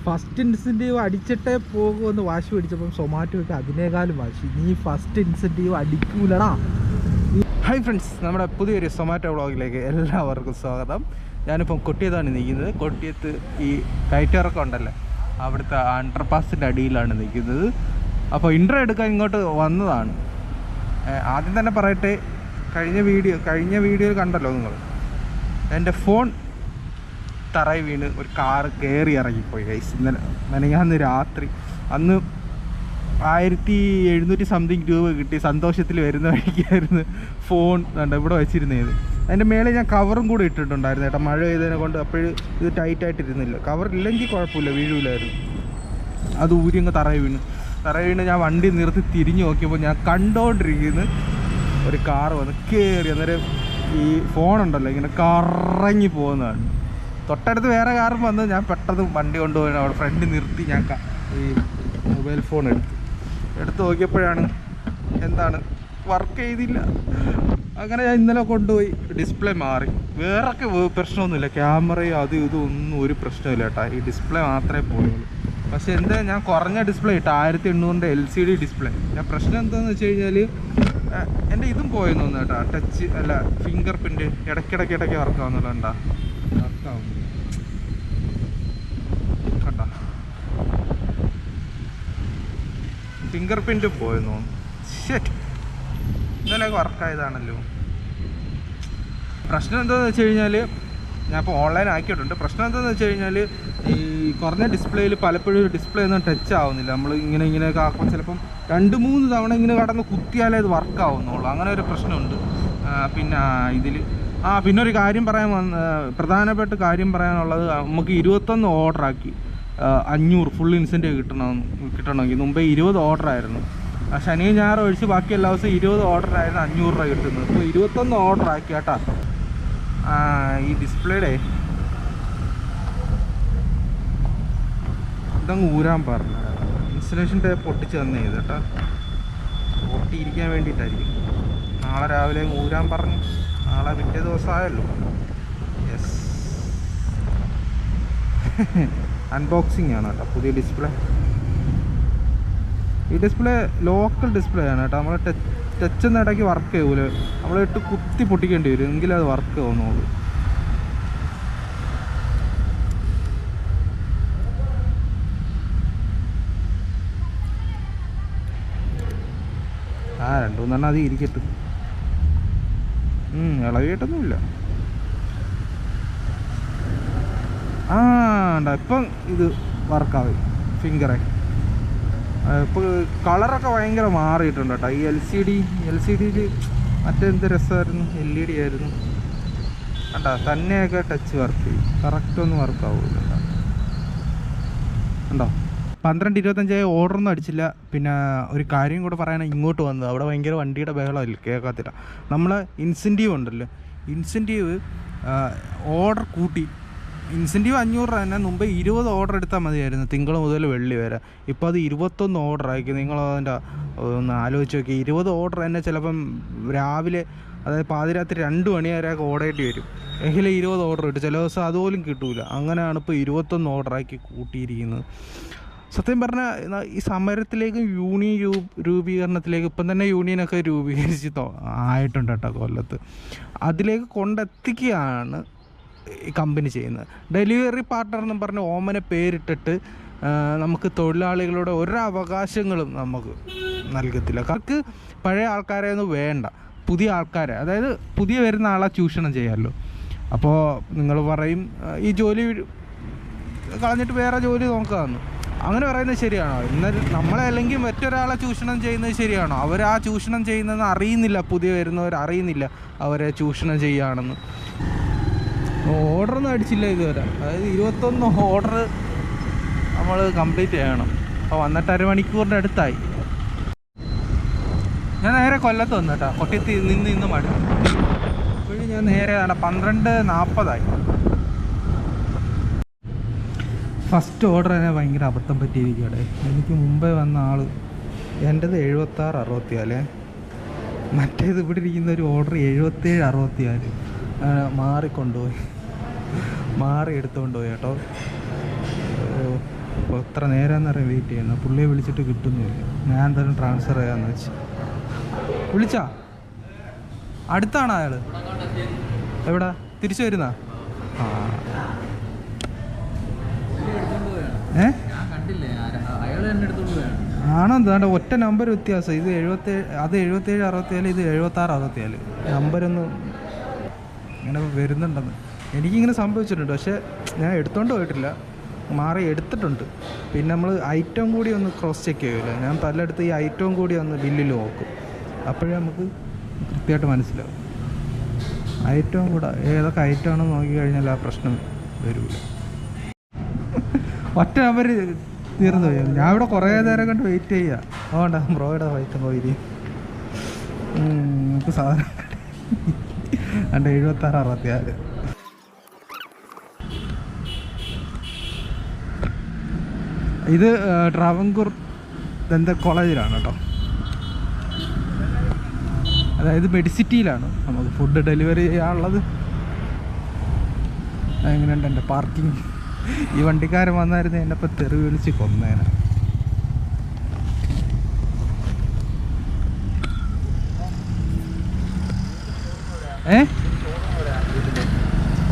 First incentive അടിച്ചിട്ടേ പോകുമെന്ന് വാശി പിടിച്ചപ്പം സൊമാറ്റോയ്ക്ക് അതിനേക്കാളും വാശി. നീ ഫസ്റ്റ് ഇൻസെൻറ്റീവ് അടിക്കൂലടാ. ഹായ് ഫ്രണ്ട്സ്, നമ്മുടെ പുതിയൊരു സൊമാറ്റോ വ്ളോഗിലേക്ക് എല്ലാവർക്കും സ്വാഗതം. ഞാനിപ്പം കൊട്ടിയത്താണ് നിൽക്കുന്നത്. കൊട്ടിയത്ത് ഈ കയറ്റിറക്കം ഉണ്ടല്ലോ, അവിടുത്തെ അണ്ടർപാസിൻ്റെ അടിയിലാണ് നിൽക്കുന്നത്. അപ്പോൾ ഇൻട്രോ എടുക്കാൻ ഇങ്ങോട്ട് വന്നതാണ്. ആദ്യം തന്നെ പറയട്ടെ, കഴിഞ്ഞ വീഡിയോയിൽ കണ്ടല്ലോ നിങ്ങൾ, എൻ്റെ ഫോൺ തറയിൽ വീണ് ഒരു കാറ് കയറി ഇറങ്ങിപ്പോയി ഗൈസ്. ഇന്നലെ മെനങ്ങാന്ന് രാത്രി. അന്ന് 1700 സംതിങ് രൂപ കിട്ടി. സന്തോഷത്തിൽ വരുന്ന വഴിക്കായിരുന്നു ഫോൺ ഇവിടെ വെച്ചിരുന്നത്. അതിൻ്റെ മേലെ ഞാൻ കവറും കൂടെ ഇട്ടിട്ടുണ്ടായിരുന്നു കേട്ടോ, മഴ പെയ്തതിനെ കൊണ്ട്. അപ്പോഴും ഇത് ടൈറ്റായിട്ടിരുന്നില്ല. കവർ ഇല്ലെങ്കിൽ കുഴപ്പമില്ല, വീഴൂലായിരുന്നു. അത് ഊരിങ്ങ് തറയിൽ വീണ് ഞാൻ വണ്ടി നിർത്തി തിരിഞ്ഞു നോക്കിയപ്പോൾ ഞാൻ കണ്ടോണ്ടിരിക്കുന്നു ഒരു കാറ് വന്ന് കയറി. അന്നേരം ഈ ഫോണുണ്ടല്ലോ ഇങ്ങനെ കറങ്ങി പോകുന്നതാണ്. തൊട്ടടുത്ത് വേറെ കാറും വന്ന് ഞാൻ പെട്ടെന്ന് വണ്ടി കൊണ്ടുപോയി അവിടെ ഫ്രണ്ട് നിർത്തി. ഞാൻ ഈ മൊബൈൽ ഫോൺ എടുത്ത് നോക്കിയപ്പോഴാണ് എന്താണ് വർക്ക് ചെയ്തില്ല. അങ്ങനെ ഞാൻ ഇന്നലെ കൊണ്ടുപോയി ഡിസ്പ്ലേ മാറി. വേറെ പ്രശ്നമൊന്നുമില്ല, ക്യാമറയും അതും ഇതും ഒന്നും ഒരു പ്രശ്നമില്ല കേട്ടോ. ഈ ഡിസ്പ്ലേ മാത്രമേ പോയുള്ളൂ. പക്ഷേ എന്താ, ഞാൻ കുറഞ്ഞ ഡിസ്പ്ലേ ഇട്ട 1800 LCD ഡിസ്പ്ലേ. ഞാൻ പ്രശ്നം എന്താണെന്ന് വെച്ച് കഴിഞ്ഞാൽ എൻ്റെ ഇതും പോയെന്ന് തോന്നുന്നു കേട്ടോ. ടച്ച് അല്ല, ഫിംഗർ പ്രിൻറ്റ് ഇടയ്ക്കിടയ്ക്ക് വർക്കാവുന്നല്ലോ. ഉണ്ടാ വർക്കാവും കണ്ടോ, ഫിംഗർ പ്രിൻറ്റ് പോയെന്ന് തോന്നുന്നു. ഷെറ്റ്, ഇന്നലെ വർക്കായതാണല്ലോ. പ്രശ്നം എന്താണെന്ന് വെച്ച് കഴിഞ്ഞാൽ, ഞാൻ ഇപ്പോൾ ഓൺലൈൻ ആക്കിയിട്ടുണ്ട്. പ്രശ്നം എന്താണെന്ന് വെച്ച് കഴിഞ്ഞാൽ, ഈ കുറഞ്ഞ ഡിസ്പ്ലേയിൽ പലപ്പോഴും ഡിസ്പ്ലേ ഒന്നും ടച്ച് ആവുന്നില്ല. നമ്മൾ ഇങ്ങനെയൊക്കെ ആക്കുമ്പോൾ ചിലപ്പം 2-3 തവണ ഇങ്ങനെ കടന്ന് കുത്തിയാലേ അത് വർക്കാവുന്നുള്ളൂ. അങ്ങനെ ഒരു പ്രശ്നമുണ്ട്. പിന്നെ ഇതിൽ പിന്നെ ഒരു കാര്യം പ്രധാനപ്പെട്ട കാര്യം പറയാനുള്ളത്, നമുക്ക് 21 ഓർഡറാക്കി 500 ഫുൾ ഇൻസെൻറ്റീവ് കിട്ടണമെങ്കിൽ. മുമ്പേ 20 ഓർഡറായിരുന്നു. ശനിയും ഞായറും ഒഴിച്ച് ബാക്കി എല്ലാ ദിവസവും 20 ഓർഡറായിരുന്നു 500 രൂപ കിട്ടുന്നത്. ഇപ്പോൾ 21 ഓർഡറാക്കി കേട്ടോ. ഈ ഡിസ്പ്ലേയുടെ ഇതങ്ങ് ഊരാൻ പറഞ്ഞു. ഇൻസ്റ്റലേഷൻ ടേപ്പ് പൊട്ടിച്ച് തന്നെ കേട്ടോ, പൊട്ടിയിരിക്കാൻ വേണ്ടിയിട്ടായിരിക്കും. നാളെ രാവിലെ ഊരാൻ പറഞ്ഞു. നാളെ പിറ്റേ ദിവസമായല്ലോ. യെസ്, അൺബോക്സിങ് ആണ് കേട്ടോ പുതിയ ഡിസ്പ്ലേ. ഈ ഡിസ്പ്ലേ ലോക്കൽ ഡിസ്പ്ലേ ആണ് കേട്ടോ. നമ്മൾ ടച്ച് ഒന്നും ഇടയ്ക്ക് വർക്ക് ചെയ്യൂല. നമ്മളിട്ട് കുത്തി പൊട്ടിക്കേണ്ടി വരും, എങ്കിലേ അത് വർക്ക് ആവുന്നുള്ളൂ. രണ്ടു മൂന്നെണ്ണം അത് ഇരിക്കട്ടെ. ഇളകിയിട്ടൊന്നുമില്ല. ഇപ്പം ഇത് വർക്കാവും ഫിംഗറെ. ഇപ്പോൾ കളറൊക്കെ ഭയങ്കര മാറിയിട്ടുണ്ട് കേട്ടോ. ഈ LCD മറ്റെന്ത് രസമായിരുന്നു, LED ആയിരുന്നു കണ്ടോ. തന്നെയൊക്കെ ടച്ച് വർക്ക് ചെയ്യും, കറക്റ്റൊന്നും വർക്കാവില്ല കണ്ടോ. 12-25 ഓർഡറൊന്നും അടിച്ചില്ല. പിന്നെ ഒരു കാര്യം കൂടെ പറയാനാണ് ഇങ്ങോട്ട് വന്നത്. അവിടെ ഭയങ്കര വണ്ടിയുടെ ബഹളമില്ല, കേൾക്കാത്തില്ല. നമ്മൾ ഇൻസെൻറ്റീവ് ഉണ്ടല്ലോ, ഇൻസെൻറ്റീവ് ഓർഡർ കൂട്ടി. ഇൻസെൻറ്റീവ് 500 രൂപ തന്നെ. മുമ്പ് 20 ഓർഡർ എടുത്താൽ മതിയായിരുന്നു, തിങ്കൾ മുതൽ വെള്ളി വരെ. ഇപ്പോൾ അത് 21 ഓർഡർ ആക്കി. നിങ്ങളതിൻ്റെ ഒന്ന് ആലോചിച്ച് നോക്കി. 20 ഓർഡർ തന്നെ ചിലപ്പം രാവിലെ, അതായത് പാതിരാത്രി 2 മണി വരെയൊക്കെ ഓടേണ്ടി വരും. എങ്കിലും 20 ഓർഡർ കിട്ടും. ചില ദിവസം അതുപോലും കിട്ടൂല. അങ്ങനെയാണ് ഇപ്പോൾ 21 ഓർഡറാക്കി കൂട്ടിയിരിക്കുന്നത്. സത്യം പറഞ്ഞാൽ ഈ സമരത്തിലേക്ക്, യൂണിയൻ രൂപീകരണത്തിലേക്ക് ഇപ്പം തന്നെ യൂണിയനൊക്കെ രൂപീകരിച്ച് ആയിട്ടുണ്ട് കേട്ടോ കൊല്ലത്ത്. അതിലേക്ക് കൊണ്ടെത്തിക്കുകയാണ് ഈ കമ്പനി ചെയ്യുന്നത്. ഡെലിവറി പാർട്ട്ണർ എന്നും പറഞ്ഞ് ഓമന പേരിട്ടിട്ട് നമുക്ക് തൊഴിലാളികളുടെ ഒരവകാശങ്ങളും നമുക്ക് നൽകത്തില്ല. അവർക്ക് പഴയ ആൾക്കാരെ ഒന്നും വേണ്ട, പുതിയ ആൾക്കാരെ, അതായത് പുതിയ വരുന്ന ആളെ ചൂഷണം ചെയ്യാമല്ലോ. അപ്പോൾ നിങ്ങൾ പറയും ഈ ജോലി കളഞ്ഞിട്ട് വേറെ ജോലി നോക്കാമെന്ന്. അങ്ങനെ പറയുന്നത് ശരിയാണോ? എന്നാൽ നമ്മളെ അല്ലെങ്കിൽ മറ്റൊരാളെ ചൂഷണം ചെയ്യുന്നത് ശരിയാണോ? അവർ ആ ചൂഷണം ചെയ്യുന്നതെന്ന് അറിയുന്നില്ല. പുതിയ വരുന്നവർ അറിയുന്നില്ല അവരെ ചൂഷണം ചെയ്യുകയാണെന്ന്. ഓർഡറൊന്നും അടിച്ചില്ല ഇതുവരെ. അതായത് 21 ഓർഡർ നമ്മൾ കംപ്ലീറ്റ് ചെയ്യണം. അപ്പോൾ വന്നിട്ട് അരമണിക്കൂറിൻ്റെ അടുത്തായി. ഞാൻ നേരെ കൊല്ലത്ത് വന്നു കേട്ടോ. കൊട്ടിയത്ത് നിന്ന് മടുത്തു. അപ്പോഴും ഞാൻ നേരെ 12:40 ഫസ്റ്റ് ഓർഡർ തന്നെ ഭയങ്കര അബദ്ധം പറ്റിയിരിക്കുകയാണ്. എനിക്ക് മുമ്പേ വന്ന ആൾ, എൻ്റേത് 76-64, മറ്റേത് ഇവിടെ ഇരിക്കുന്ന ഒരു ഓർഡർ 77-64 മാറി എടുത്തുകൊണ്ട് പോയി കേട്ടോ. എത്ര നേരമെന്നറിയാം വെയിറ്റ് ചെയ്യുന്നത്. പുള്ളിയെ വിളിച്ചിട്ട് കിട്ടുന്നില്ല. ഞാൻ എന്തായാലും ട്രാൻസ്ഫർ ചെയ്യാമെന്ന് വെച്ച്. വിളിച്ചാ? അടുത്താണോ അയാൾ? എവിടെ? തിരിച്ചു വരുന്ന? ആ ആണോ? എന്താണ്ട് ഒറ്റ നമ്പർ വ്യത്യാസം. ഇത് 77 അത് 77 67, ഇത് 76 64. നമ്പരൊന്നും ഇങ്ങനെ വരുന്നുണ്ടെന്ന് എനിക്കിങ്ങനെ സംഭവിച്ചിട്ടുണ്ട്. പക്ഷേ ഞാൻ എടുത്തോണ്ട് പോയിട്ടില്ല, മാറി എടുത്തിട്ടുണ്ട്. പിന്നെ നമ്മൾ ഐറ്റം കൂടി ഒന്ന് ക്രോസ് ചെക്ക് ചെയ്യില്ല. ഞാൻ പലയിടത്ത് ഈ ഐറ്റവും കൂടി ഒന്ന് ബില്ലിൽ നോക്കും. അപ്പോഴേ നമുക്ക് കൃത്യമായിട്ട് മനസ്സിലാവും. ഐറ്റവും കൂടെ ഏതൊക്കെ ഐറ്റമാണെന്ന് നോക്കിക്കഴിഞ്ഞാൽ ആ പ്രശ്നം വരില്ല. ഒറ്റ നമ്പർ തീർന്നു പോയി. ഞാൻ ഇവിടെ കുറേ നേരം കൊണ്ട് വെയിറ്റ് ചെയ്യുക. അതുകൊണ്ടാ ബ്രോയുടെ വൈറ്റ് പോയി നമുക്ക് സാധനം എൻ്റെ 76 64. ഇത് ട്രാവൻകൂർ ദന്തൽ കോളേജിലാണ് കേട്ടോ. അതായത് മെഡിസിറ്റിയിലാണ് നമുക്ക് ഫുഡ് ഡെലിവറി ചെയ്യാനുള്ളത്. എങ്ങനെയുണ്ട് എൻ്റെ പാർക്കിങ്? ഈ വണ്ടിക്കാരൻ വന്നായിരുന്നു എന്നെ ഇപ്പോൾ തെറി വിളിച്ച് കൊന്നേനെ.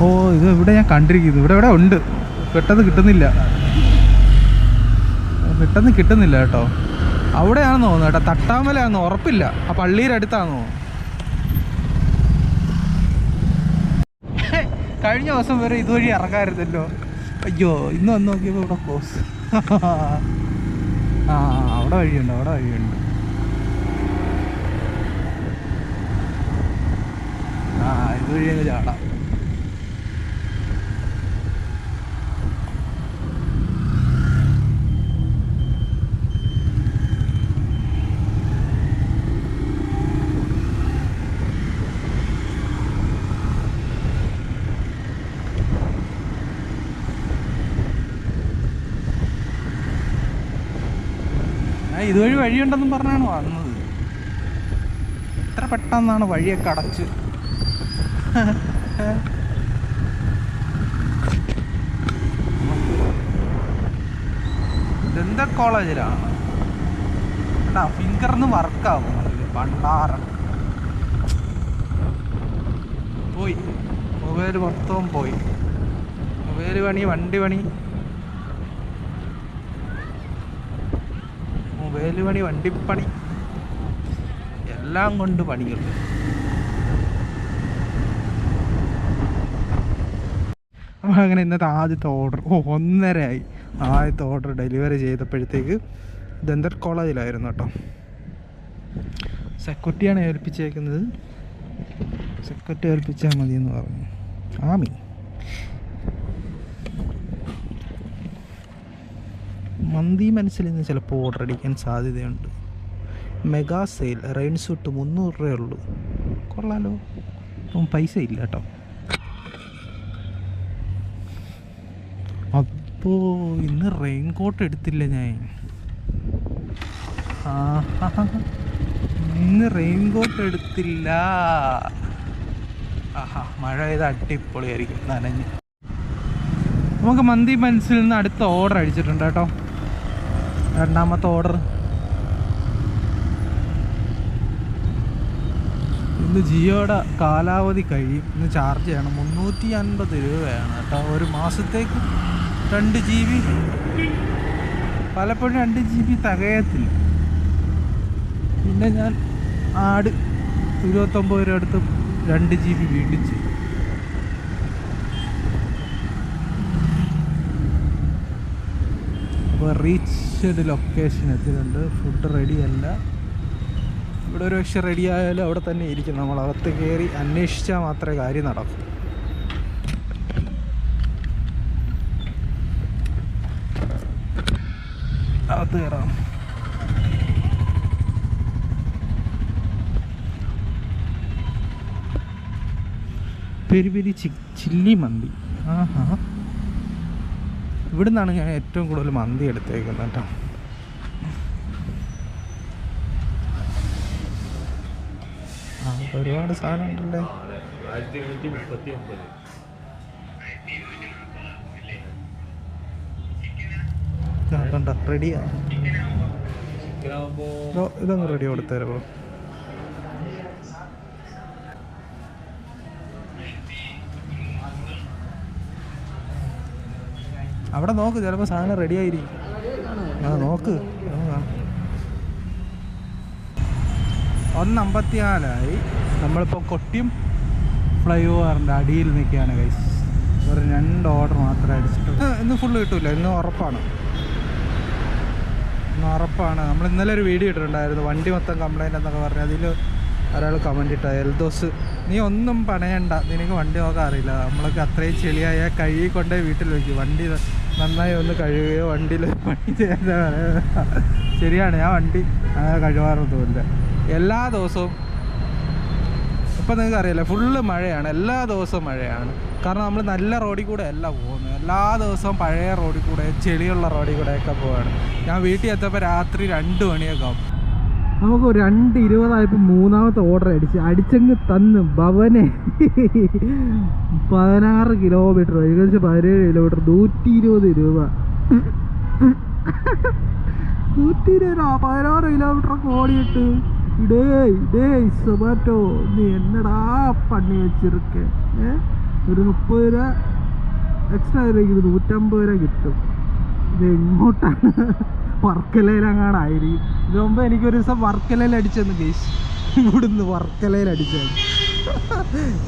ഓ ഇത് ഇവിടെ ഞാൻ കണ്ടിരിക്കുന്നു. ഇവിടെ ഉണ്ട്. പെട്ടെന്ന് കിട്ടുന്നില്ല കേട്ടോ. അവിടെയാണെന്ന് തോന്നുന്നു കേട്ടോ. തട്ടാമലാണെന്ന് ഉറപ്പില്ല. ആ പള്ളിയുടെ അടുത്താണെന്ന് തോന്നുന്നു. കഴിഞ്ഞ ദിവസം വരെ ഇതുവഴി ഇറങ്ങാമായിരുന്നല്ലോ. അയ്യോ ഇന്ന് വന്ന് നോക്കിയപ്പോൾ ഇവിടെ ക്ലോസ്. ആ അവിടെ വഴിയുണ്ട്. ആ ഇതുവഴി അങ്ങ് ചാടാം. ഇതുവഴി വഴിയുണ്ടെന്നും പറഞ്ഞാണ് വന്നത്. ഇത്ര പെട്ടെന്നാണ് വഴിയൊക്കെ അടച്ച്. ദന്തൽ കോളേജിലാണ് കേട്ടാ. ഫിംഗറിന്ന് വർക്കാവും പണ്ടാറം പോയി. മൊബൈൽ മൊത്തവും പോയി. മൊബൈൽ പണി, വണ്ടി പണി, വണ്ടിപ്പണി എല്ലാം കൊണ്ട് പണികൾ. നമ്മളങ്ങനെ ഇന്നത്തെ ആദ്യത്തെ ഓർഡർ 1:30 ആയി. ആദ്യത്തെ ഓർഡർ ഡെലിവറി ചെയ്തപ്പോഴത്തേക്ക് ദന്തൽ കോളേജിലായിരുന്നു കേട്ടോ. സെക്യൂരിറ്റിയാണ് ഏൽപ്പിച്ചേക്കുന്നത്. സെക്യൂരിറ്റി ഏൽപ്പിച്ചാൽ മതിയെന്ന് പറഞ്ഞു. ആമി മന്തി മനസ്സിൽ നിന്ന് ചിലപ്പോൾ ഓർഡർ അടിക്കാൻ സാധ്യതയുണ്ട്. മെഗാ സെയിൽ റെയിൻ സൂട്ട് 300 രൂപയേ ഉള്ളൂ. കൊള്ളാലോ. അപ്പം പൈസ ഇല്ല കേട്ടോ. അപ്പോൾ ഇന്ന് റെയിൻ കോട്ട് എടുത്തില്ല ഞാൻ. ഇന്ന് റെയിൻ കോട്ട് എടുത്തില്ല. മഴ പെയ്ത് അടിപൊളിയായിരിക്കും നനഞ്ഞ്. നമുക്ക് മന്തി മനസ്സിൽ നിന്ന് അടുത്ത ഓർഡർ അടിച്ചിട്ടുണ്ട് കേട്ടോ. രണ്ടാമത്തെ ഓർഡർ. ഇന്ന് ജിയോയുടെ കാലാവധി കഴിയും. ഇന്ന് ചാർജ് ചെയ്യണം. 350 രൂപയാണ് കേട്ടോ ഒരു മാസത്തേക്ക്. 2 GB. പലപ്പോഴും 2 GB തികയത്തില്ല. പിന്നെ ഞാൻ 29 രൂപ എടുത്ത് 2 GB വീണ്ടും ചെയ്യും. അപ്പോൾ റീച്ച്ഡ് ലൊക്കേഷൻ എത്തിയിട്ടുണ്ട്. ഫുഡ് റെഡിയല്ല. ഇവിടെ ഒരു പക്ഷെ റെഡി ആയാലും അവിടെ തന്നെ ഇരിക്കും. നമ്മൾ അകത്ത് കയറി അന്വേഷിച്ചാൽ മാത്രമേ കാര്യം നടക്കൂ. അകത്ത് കയറാം. പെരി പെരി ചില്ലി മന്തി. ഇവിടെ നിന്നാണ് ഞാൻ ഏറ്റവും കൂടുതൽ മന്തി എടുത്തേക്കുന്നത് കേട്ടോ. ഒരുപാട് സാധനം ഉണ്ടല്ലേ. കണ്ട റെഡിയാ. ഇതങ്ങ് റെഡി കൊടുത്തേരാ ബ്രോ. അവിടെ നോക്ക്, ചിലപ്പോൾ സാധനം റെഡി ആയിരിക്കും. നോക്ക്. 1:54 നമ്മളിപ്പോൾ കൊട്ടിയം ഫ്ലൈ ഓവറിൻ്റെ അടിയിൽ നിൽക്കുകയാണ് ഗൈസ്. ഒരു 2 ഓർഡർ മാത്രമേ അടിച്ചിട്ടുള്ളൂ. ഇന്ന് ഫുള്ള് കിട്ടില്ല, ഇന്ന് ഉറപ്പാണ്. നമ്മൾ ഇന്നലെ ഒരു വീഡിയോ ഇട്ടിട്ടുണ്ടായിരുന്നു, വണ്ടി മൊത്തം കംപ്ലൈൻ്റ് എന്നൊക്കെ പറഞ്ഞ്. അതിൽ ഒരാൾ കമൻറ്റ് ഇട്ട, എൽദോസ് നീ ഒന്നും പണയണ്ട, നിനക്ക് വണ്ടി നോക്കാൻ അറിയില്ല, നമ്മളൊക്കെ അത്രയും ചെളിയായ കഴുകി കൊണ്ടേ വീട്ടിൽ വയ്ക്കും, വണ്ടി നന്നായി ഒന്ന് കഴുകുകയോ വണ്ടിയിൽ പണി ചെയ്യാൻ. ശരിയാണ്, ഞാൻ വണ്ടി അങ്ങനെ കഴുകാറൊന്നുമില്ല. എല്ലാ ദിവസവും ഇപ്പം നിങ്ങൾക്ക് അറിയില്ല, ഫുള്ള് മഴയാണ്, എല്ലാ ദിവസവും മഴയാണ്. കാരണം നമ്മൾ നല്ല റോഡിൽ കൂടെ അല്ല പോകുന്നത്, എല്ലാ ദിവസവും പഴയ റോഡിൽ കൂടെ, ചെളിയുള്ള റോഡിൽ കൂടെയൊക്കെ പോവാണ്. ഞാൻ വീട്ടിൽ എത്തപ്പോൾ രാത്രി 2 മണിയൊക്കെ ആവും. നമുക്ക് 2:20 മൂന്നാമത്തെ ഓർഡർ അടിച്ചങ്ങ് തന്ന് ഭവനെ 16 കിലോമീറ്റർ, ഏകദേശം 17 കിലോമീറ്റർ, 120 രൂപ. 120 16 കിലോമീറ്ററൊക്കെ ഓടിയിട്ട് സൊമാറ്റോ നീ എന്നടാ പണി വെച്ചിരിക്കെ. ഒരു 30 രൂപ എക്സ്ട്രാ ആയിരിക്കും, 150 രൂപ കിട്ടും. ഇത് എങ്ങോട്ടാണ്? വർക്കലയിലങ്ങാടായിരിക്കും. ഇത് മുമ്പ് എനിക്കൊരു ദിവസം വർക്കലയിൽ അടിച്ചെന്ന് കേസ്, ഇവിടുന്ന് വർക്കലയിൽ അടിച്ചത്.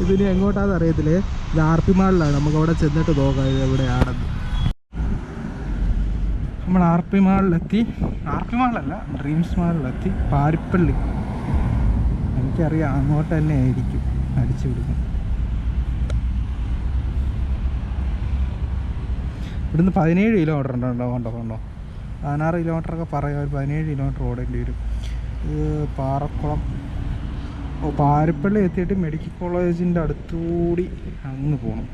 ഇതിന് എങ്ങോട്ടാണെന്ന് അറിയത്തില്ലേ. ഇത് RP മാളിലാണ്, നമുക്ക് അവിടെ ചെന്നിട്ട് നോക്കാം ഇത് എവിടെയാണെന്ന്. നമ്മൾ RP മാളിലെത്തി. RP മാളല്ല, ഡ്രീംസ് മാളിലെത്തി. പാരിപ്പള്ളി എനിക്കറിയാം, അങ്ങോട്ട് തന്നെ ആയിരിക്കും അടിച്ചു വിടുന്നത്. ഇവിടുന്ന് 17 കിലോമീറ്റർ ഉണ്ടോ? കണ്ടോ 16 കിലോമീറ്ററൊക്കെ പറയാം, ഒരു 17 കിലോമീറ്റർ ഓടേണ്ടി വരും. ഇത് പാറക്കുളം. പാരിപ്പള്ളി എത്തിയിട്ട് മെഡിക്കൽ കോളേജിൻ്റെ അടുത്തുകൂടി അങ്ങ് പോകണം.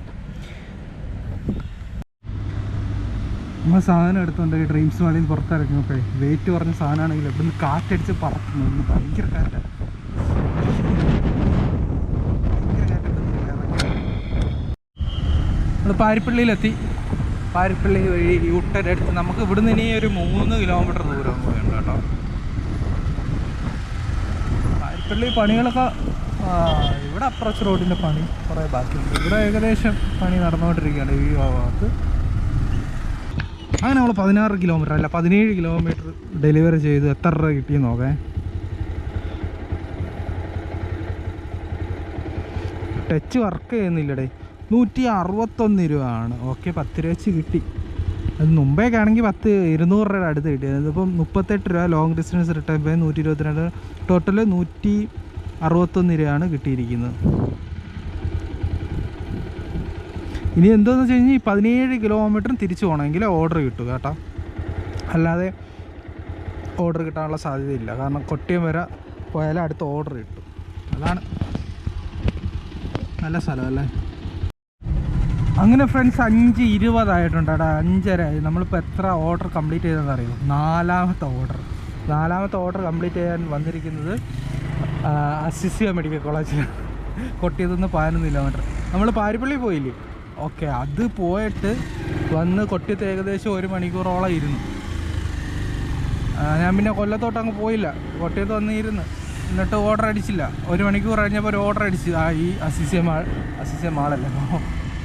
നമ്മൾ സാധനം എടുത്തുകൊണ്ട് ഡ്രീംസ് മാളിൽ നിന്ന് പുറത്തിറങ്ങിയപ്പോഴേ വെയിറ്റ് കുറഞ്ഞ സാധനമാണെങ്കിൽ ഇവിടുന്ന് കാറ്റടിച്ച് പറക്കുന്നു. ഭയങ്കര കാറ്റാണ്. നമ്മൾ പാരിപ്പള്ളിയിലെത്തി. പാരിപ്പള്ളി വഴി യൂട്ടേൺ എടുത്ത് നമുക്ക് ഇവിടുന്ന് ഇനി ഒരു 3 കിലോമീറ്റർ ദൂരം കൂടെയുണ്ട് കേട്ടോ. പാരിപ്പള്ളി പണികളൊക്കെ ഇവിടെ അപ്രോച്ച് റോഡിൻ്റെ പണി കുറേ ബാക്കിയുണ്ട്. ഇവിടെ ഏകദേശം പണി നടന്നുകൊണ്ടിരിക്കുകയാണ് ഈ ഭാഗത്ത്. അങ്ങനെ നമ്മൾ 16 കിലോമീറ്റർ അല്ല 17 കിലോമീറ്റർ ഡെലിവറി ചെയ്ത് എത്ര രൂപ കിട്ടിയെന്ന് നോക്കേ. Touch work ചെയ്യുന്നില്ലടേ. 161 രൂപയാണ്. ഓക്കെ, 10 രൂപ വെച്ച് കിട്ടി. അത് മുമ്പേക്ക് ആണെങ്കിൽ 200 രൂപയുടെ അടുത്ത് കിട്ടിയത്. ഇതിപ്പം 38 രൂപ ലോങ് ഡിസ്റ്റൻസ് റിട്ടേൺ പേ, 122, ടോട്ടൽ 161 രൂപയാണ് കിട്ടിയിരിക്കുന്നത്. ഇനി എന്താണെന്ന് വെച്ച് കഴിഞ്ഞാൽ ഈ 17 കിലോമീറ്ററും തിരിച്ചു പോകണമെങ്കിൽ ഓർഡർ കിട്ടും കേട്ടോ, അല്ലാതെ ഓർഡർ കിട്ടാനുള്ള സാധ്യതയില്ല. കാരണം കൊട്ടിയം വരെ പോയാലും അടുത്ത ഓർഡർ കിട്ടും. അതാണ് നല്ല സ്ഥലമല്ലേ. അങ്ങനെ ഫ്രണ്ട്സ് 5:20 ആയിട്ടുണ്ട് കേട്ടോ, 5:30 നമ്മളിപ്പോൾ എത്ര ഓർഡർ കംപ്ലീറ്റ് ചെയ്തതെന്ന് അറിയുമോ? 4ാമത്തെ ഓർഡർ കംപ്ലീറ്റ് ചെയ്യാൻ വന്നിരിക്കുന്നത് അസിസിയ മെഡിക്കൽ കോളേജിലാണ്. കൊട്ടിയത്തു നിന്ന് 11 കിലോമീറ്റർ. നമ്മൾ പാരിപ്പള്ളി പോയില്ലേ? ഓക്കെ, അത് പോയിട്ട് വന്ന് കൊട്ടിയത്ത് ഏകദേശം 1 മണിക്കൂറോളം ഇരുന്നു. ഞാൻ പിന്നെ കൊല്ലത്തോട്ട് അങ്ങ് പോയില്ല, കൊട്ടിയത്ത് വന്നിരുന്ന് എന്നിട്ട് ഓർഡർ അടിച്ചില്ല. 1 മണിക്കൂർ കഴിഞ്ഞപ്പോൾ ഒരു ഓർഡർ അടിച്ച് ഈ അസിസിയ മാളല്ല,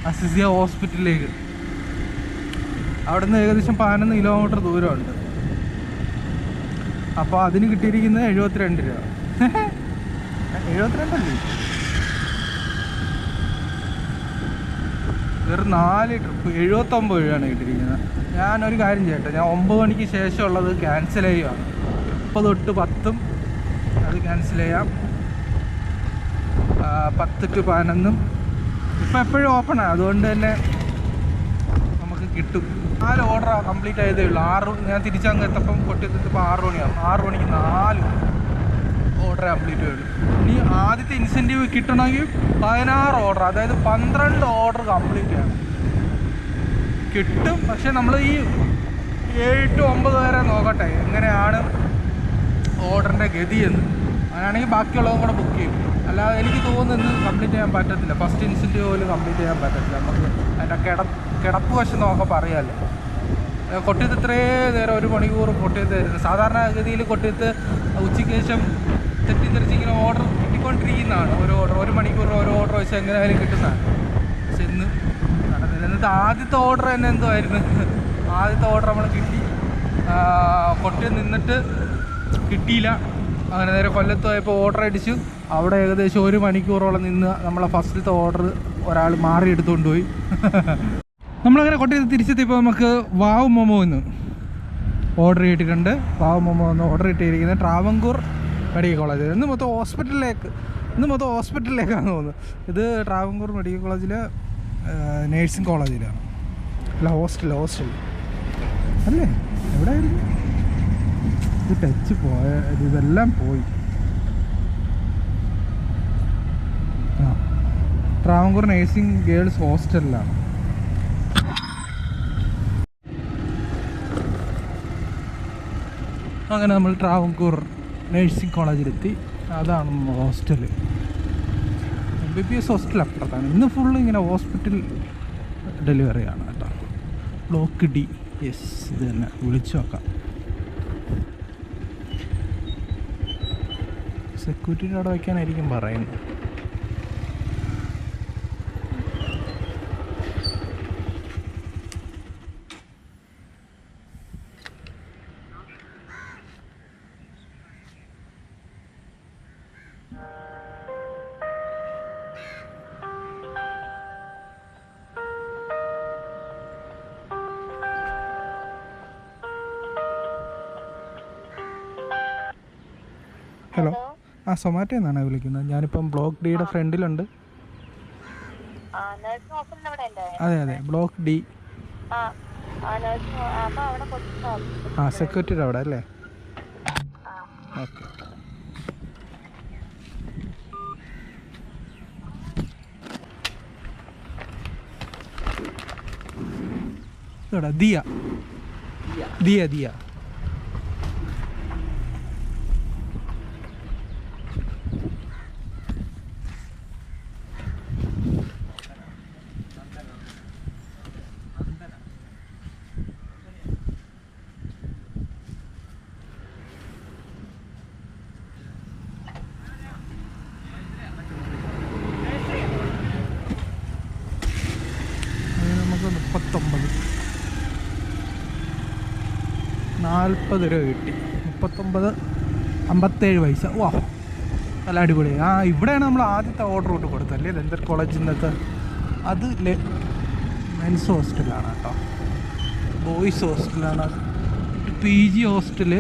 അസിസിയ ഹോസ്പിറ്റലിലേക്ക്. അവിടെ നിന്ന് ഏകദേശം 11 കിലോമീറ്റർ ദൂരമുണ്ട്. അപ്പോൾ അതിന് കിട്ടിയിരിക്കുന്നത് 72 രൂപ. 72 അല്ലേ? വെറും 4 ട്രിപ്പ് 79 രൂപയാണ് കിട്ടിയിരിക്കുന്നത്. ഞാനൊരു കാര്യം ചെയ്യട്ടെ, ഞാൻ 9 മണിക്ക് ശേഷമുള്ളത് ക്യാൻസൽ ചെയ്യുകയാണ്. 9 തൊട്ട് 10 അത് ക്യാൻസൽ ചെയ്യാം. 10 to 11 ഇപ്പം എപ്പോഴും ഓപ്പണാണ്, അതുകൊണ്ട് തന്നെ നമുക്ക് കിട്ടും. 4 ഓർഡർ കംപ്ലീറ്റ് ആയതേ ഉള്ളൂ. 6 ഞാൻ തിരിച്ചങ്ങ് എത്തപ്പം കൊട്ടിയെത്തിയപ്പോൾ 6 മണിയാവും. 6 മണിക്ക് 4 ഓർഡർ കംപ്ലീറ്റ് ആയുള്ളൂ. ഇനി ആദ്യത്തെ ഇൻസെൻറ്റീവ് കിട്ടണമെങ്കിൽ 16 ഓർഡർ, അതായത് 12 ഓർഡർ കംപ്ലീറ്റ് ചെയ്യണം. കിട്ടും, പക്ഷെ നമ്മൾ ഈ 7 to 9 വരെ നോക്കട്ടെ എങ്ങനെയാണ് ഓർഡറിൻ്റെ ഗതിയെന്ന്. അങ്ങനെയാണെങ്കിൽ ബാക്കിയുള്ളതും കൂടെ ബുക്ക് ചെയ്യും. അല്ലാതെ എനിക്ക് തോന്നുന്നു കംപ്ലീറ്റ് ചെയ്യാൻ പറ്റത്തില്ല. ഫസ്റ്റ് ഇൻസെൻറ്റീവ് പോലും കംപ്ലീറ്റ് ചെയ്യാൻ പറ്റത്തില്ല. നമുക്ക് അതിൻ്റെ കിടപ്പ് വശം നോക്കാൻ പറയാമല്ലോ. കൊട്ടിയത്ത് ഇത്രയും നേരം 1 മണിക്കൂർ കൊട്ടിയത്തായിരുന്നു. സാധാരണ ഗതിയിൽ കൊട്ടിയത്ത് ഉച്ചയ്ക്ക് ശേഷം തെറ്റിദ്ധരിച്ച് ഇങ്ങനെ ഓർഡർ കിട്ടിക്കൊണ്ടിരിക്കുന്നതാണ്. ഒരു ഓർഡർ 1 മണിക്കൂർ ഓരോ ഓർഡർ വെച്ച് എങ്ങനെയായാലും കിട്ടുന്നതാണ്. പക്ഷെ ഇന്ന് നടന്നില്ല. എന്നിട്ട് ആദ്യത്തെ ഓർഡർ തന്നെ എന്തോ ആയിരുന്നു. ആദ്യത്തെ ഓർഡർ നമ്മൾ കിട്ടി, കൊട്ടിയം നിന്നിട്ട് കിട്ടിയില്ല. അങ്ങനെ നേരെ കൊല്ലത്ത് പോയപ്പോൾ ഓർഡർ അടിച്ചു. അവിടെ ഏകദേശം 1 മണിക്കൂറോളം നിന്ന് നമ്മളെ ഫസ്റ്റത്തെ ഓർഡർ ഒരാൾ മാറി എടുത്തുകൊണ്ട് പോയി. നമ്മളങ്ങനെ കൊട്ടിയത്ത് തിരിച്ചെത്തിയപ്പോൾ നമുക്ക് വാവ് മൊമോ എന്ന് ഓർഡർ ചെയ്തിട്ടുണ്ട്. വാവ് മൊമോ എന്ന് ഓർഡർ ഇട്ടിരിക്കുന്നത് ട്രാവൻകൂർ മെഡിക്കൽ കോളേജ്. ഇന്ന് മൊത്തം ഹോസ്പിറ്റലിലേക്കാണ് തോന്നുന്നത്. ഇത് ട്രാവൻകൂർ മെഡിക്കൽ കോളേജിലെ നേഴ്സിംഗ് കോളേജിലാണ്. അല്ല, ഹോസ്റ്റൽ അല്ലേ? എവിടെയായിരുന്നു ഇത്? ടച്ച് ഇതെല്ലാം പോയി. ട്രാവൻകൂർ നേഴ്സിംഗ് ഗേൾസ് ഹോസ്റ്റലിലാണ്. അങ്ങനെ നമ്മൾ ട്രാവൻകൂർ നേഴ്സിംഗ് കോളേജിലെത്തി. അതാണ് ഹോസ്റ്റൽ. MBBS ഹോസ്റ്റൽ അപ്പുറത്താണ്. ഇന്ന് ഫുള്ള് ഇങ്ങനെ ഹോസ്പിറ്റൽ ഡെലിവറിയാണ് കേട്ടോ. Block D. യെസ്, ഇത് തന്നെ. വിളിച്ചു നോക്കാം. സെക്യൂരിറ്റി അവിടെ വയ്ക്കാനായിരിക്കും പറയുന്നത്. ഹലോ, സൊമാറ്റോ എന്നാണ് വിളിക്കുന്നത്. ഞാനിപ്പം ബ്ലോക്ക് ഡിയുടെ ഫ്രണ്ടിലുണ്ട്. അതെ, ബ്ലോക്ക് D. സെക്യൂരിറ്റിയുടെ അവിടെ അല്ലേ? ഓക്കെ. ദിയ. നമുക്ക് 40 രൂപ കിട്ടി. 39.57 പൈസ. വാ, നല്ല അടിപൊളി. ഇവിടെയാണ് നമ്മൾ ആദ്യത്തെ ഓർഡർ കൊണ്ട് കൊടുത്തല്ലേ, ദന്തൽ കോളേജിൽ നിന്നൊക്കെ. അത് മെൻസ് ഹോസ്റ്റലാണ് കേട്ടോ, ബോയ്സ് ഹോസ്റ്റലാണ്. PG ഹോസ്റ്റല്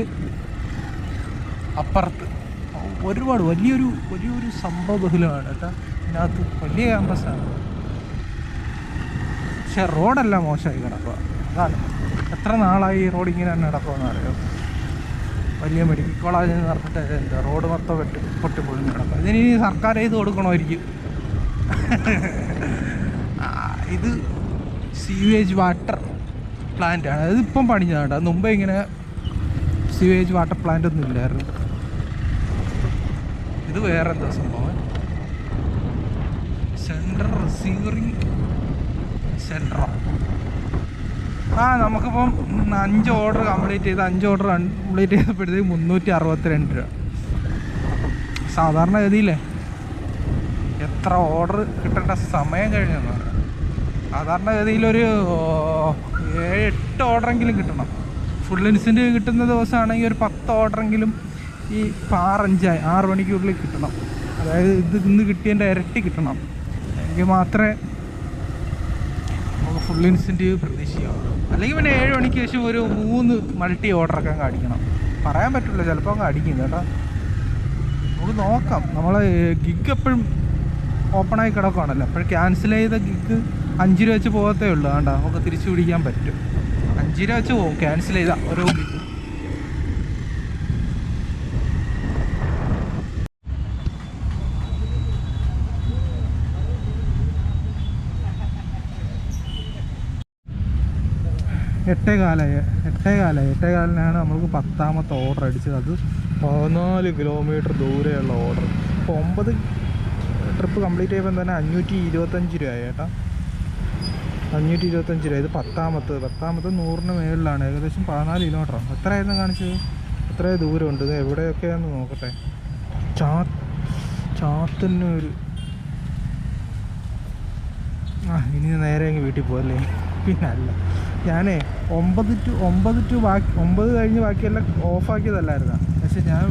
അപ്പുറത്ത്. ഒരുപാട് വലിയൊരു സംഭവ ബഹുലമാണ് കേട്ടോ. ഇതിനകത്ത് വലിയ ക്യാമ്പസാണ്. പക്ഷെ റോഡെല്ലാം മോശമായി കിടക്കുക. അതാണ്, എത്ര നാളായി ഈ റോഡ് ഇങ്ങനെ തന്നെ കിടക്കുമെന്ന് അറിയാം. വലിയ മെഡിക്കൽ കോളേജിൽ നിന്ന് പറഞ്ഞിട്ട് എന്താ റോഡ് മൊത്തം പൊട്ടിപ്പൊളിഞ്ഞ് കിടക്കുക. ഇതിനി സർക്കാർ ചെയ്ത് കൊടുക്കണമായിരിക്കും. ഇത് സീവേജ് വാട്ടർ പ്ലാന്റാണ്. അതിപ്പം പണിഞ്ഞതാണ്. അത് മുമ്പേ ഇങ്ങനെ സീവേജ് വാട്ടർ പ്ലാന്റ് ഒന്നും ഇല്ലായിരുന്നു. ഇത് വേറെ എന്താ സംഭവം? സെൻട്രൽ റിസീവറിങ് സെൻറ്ററോ? നമുക്കിപ്പം 5 ഓർഡർ കംപ്ലീറ്റ് ചെയ്ത് 5 ഓർഡർ കംപ്ലീറ്റ് ചെയ്തപ്പോഴത്തേക്ക് 362 രൂപ. സാധാരണ ഗതിയില്ലേ എത്ര ഓർഡർ കിട്ടേണ്ട സമയം കഴിഞ്ഞെന്ന് പറയാം. സാധാരണ ഗതിയിലൊരു 7-8 ഓർഡറെങ്കിലും കിട്ടണം. ഫുൾ ഇൻസെൻറ്റീവ് കിട്ടുന്ന ദിവസമാണെങ്കിൽ ഒരു 10 ഓർഡറെങ്കിലും ഈ 6 മണിക്കുള്ളിൽ കിട്ടണം. അതായത് ഇന്ന് കിട്ടിയതിൻ്റെ ഇരട്ടി കിട്ടണം. എങ്കിൽ മാത്രമേ നമുക്ക് ഫുൾ ഇൻസെൻറ്റീവ് പ്രതീക്ഷിക്കാവുള്ളൂ. അല്ലെങ്കിൽ പിന്നെ 7 മണിക്ക് ശേഷം ഒരു 3 മൾട്ടി ഓർഡറൊക്കെ അങ്ങ് അടിക്കണം. പറയാൻ പറ്റില്ല, ചിലപ്പോൾ അങ്ങ് അടിക്കും കേട്ടോ. നമുക്ക് നോക്കാം. നമ്മൾ ഗിഗ് എപ്പോഴും ഓപ്പണായി കിടക്കുകയാണല്ലോ. അപ്പോൾ ക്യാൻസൽ ചെയ്ത ഗിഗ് 5 രൂപ വെച്ച് പോകത്തേ ഉള്ളൂ. വേണ്ട, നമുക്ക് തിരിച്ചു പിടിക്കാൻ പറ്റും. 5 രൂപ വെച്ച് പോകും ക്യാൻസൽ ചെയ്താൽ ഓരോ ഗിഗ്. എട്ടേകാലിനാണ് നമ്മൾക്ക് 10ാമത്തെ ഓർഡർ അടിച്ചത്. അത് 14 കിലോമീറ്റർ ദൂരെയുള്ള ഓർഡർ. ഇപ്പോൾ 9 ട്രിപ്പ് കംപ്ലീറ്റ് ചെയ്യുമ്പോൾ തന്നെ 525 രൂപയായി കേട്ടോ. 525 രൂപ. ഇത് പത്താമത്തെ 100-ന് മേളിലാണ്. ഏകദേശം 14 കിലോമീറ്ററാണ്. എത്രയായിരുന്നു കാണിച്ചത്? എത്ര ദൂരമുണ്ട്? ഇത് എവിടെയൊക്കെയാണെന്ന് നോക്കട്ടെ. ചാത്തന്നൂർ. ഇനി നേരെ അങ്ങ് വീട്ടിൽ പോകല്ലേ? പിന്നെ അല്ല, ഞാനേ 9 കഴിഞ്ഞ് ബാക്കിയെല്ലാം ഓഫാക്കിയതല്ലായിരുന്നു. പക്ഷെ ഞാൻ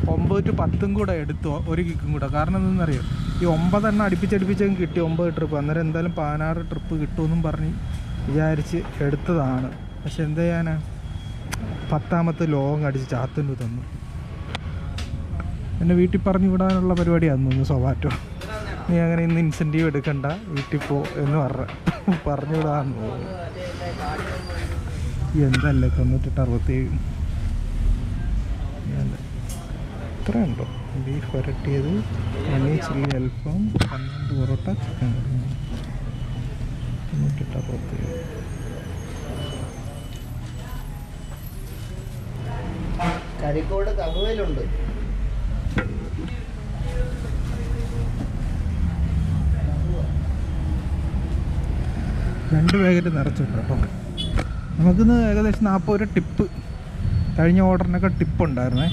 9 to 10 കൂടെ എടുത്തു, ഒരു കിക്കും കൂടെ. കാരണം എന്തെന്നറിയോ, ഈ 9 എണ്ണം അടുപ്പിച്ചങ്ങ് കിട്ടി, 9 ട്രിപ്പ്. അന്നേരം എന്തായാലും 16 ട്രിപ്പ് കിട്ടുമെന്നും പറഞ്ഞ് വിചാരിച്ച് എടുത്തതാണ്. പക്ഷെ എന്ത് ചെയ്യാനാ, 10ാമത്തെ ലോങ് അടിച്ച് ചാത്തന്നൂർ തന്നു. എന്നെ വീട്ടിൽ പറഞ്ഞു വിടാനുള്ള പരിപാടിയായിരുന്നു സൊമാറ്റോ. നീ അങ്ങനെ ഇന്ന് ഇൻസെൻറ്റീവ് എടുക്കണ്ട, വീട്ടിൽ പോ എന്ന് പറഞ്ഞു വിടാന്ന് തോന്നുന്നു. എന്തല്ലേ 98-67 ഇത്ര ഉണ്ടോ? ബീഫ് വരട്ടിയത്, മണി ചില്ലി അൽഫാം, 12 പൊറോട്ട, ചിക്കൻ കറി. 98-67. കരിക്കോട് കകുവയിലുണ്ട്. രണ്ട് പാക്കറ്റ് നിറച്ചിട്ട് കേട്ടോ. നമുക്കിന്ന് ഏകദേശം 40 രൂപ ടിപ്പ്. കഴിഞ്ഞ ഓർഡറിനൊക്കെ ടിപ്പ് ഉണ്ടായിരുന്നേ.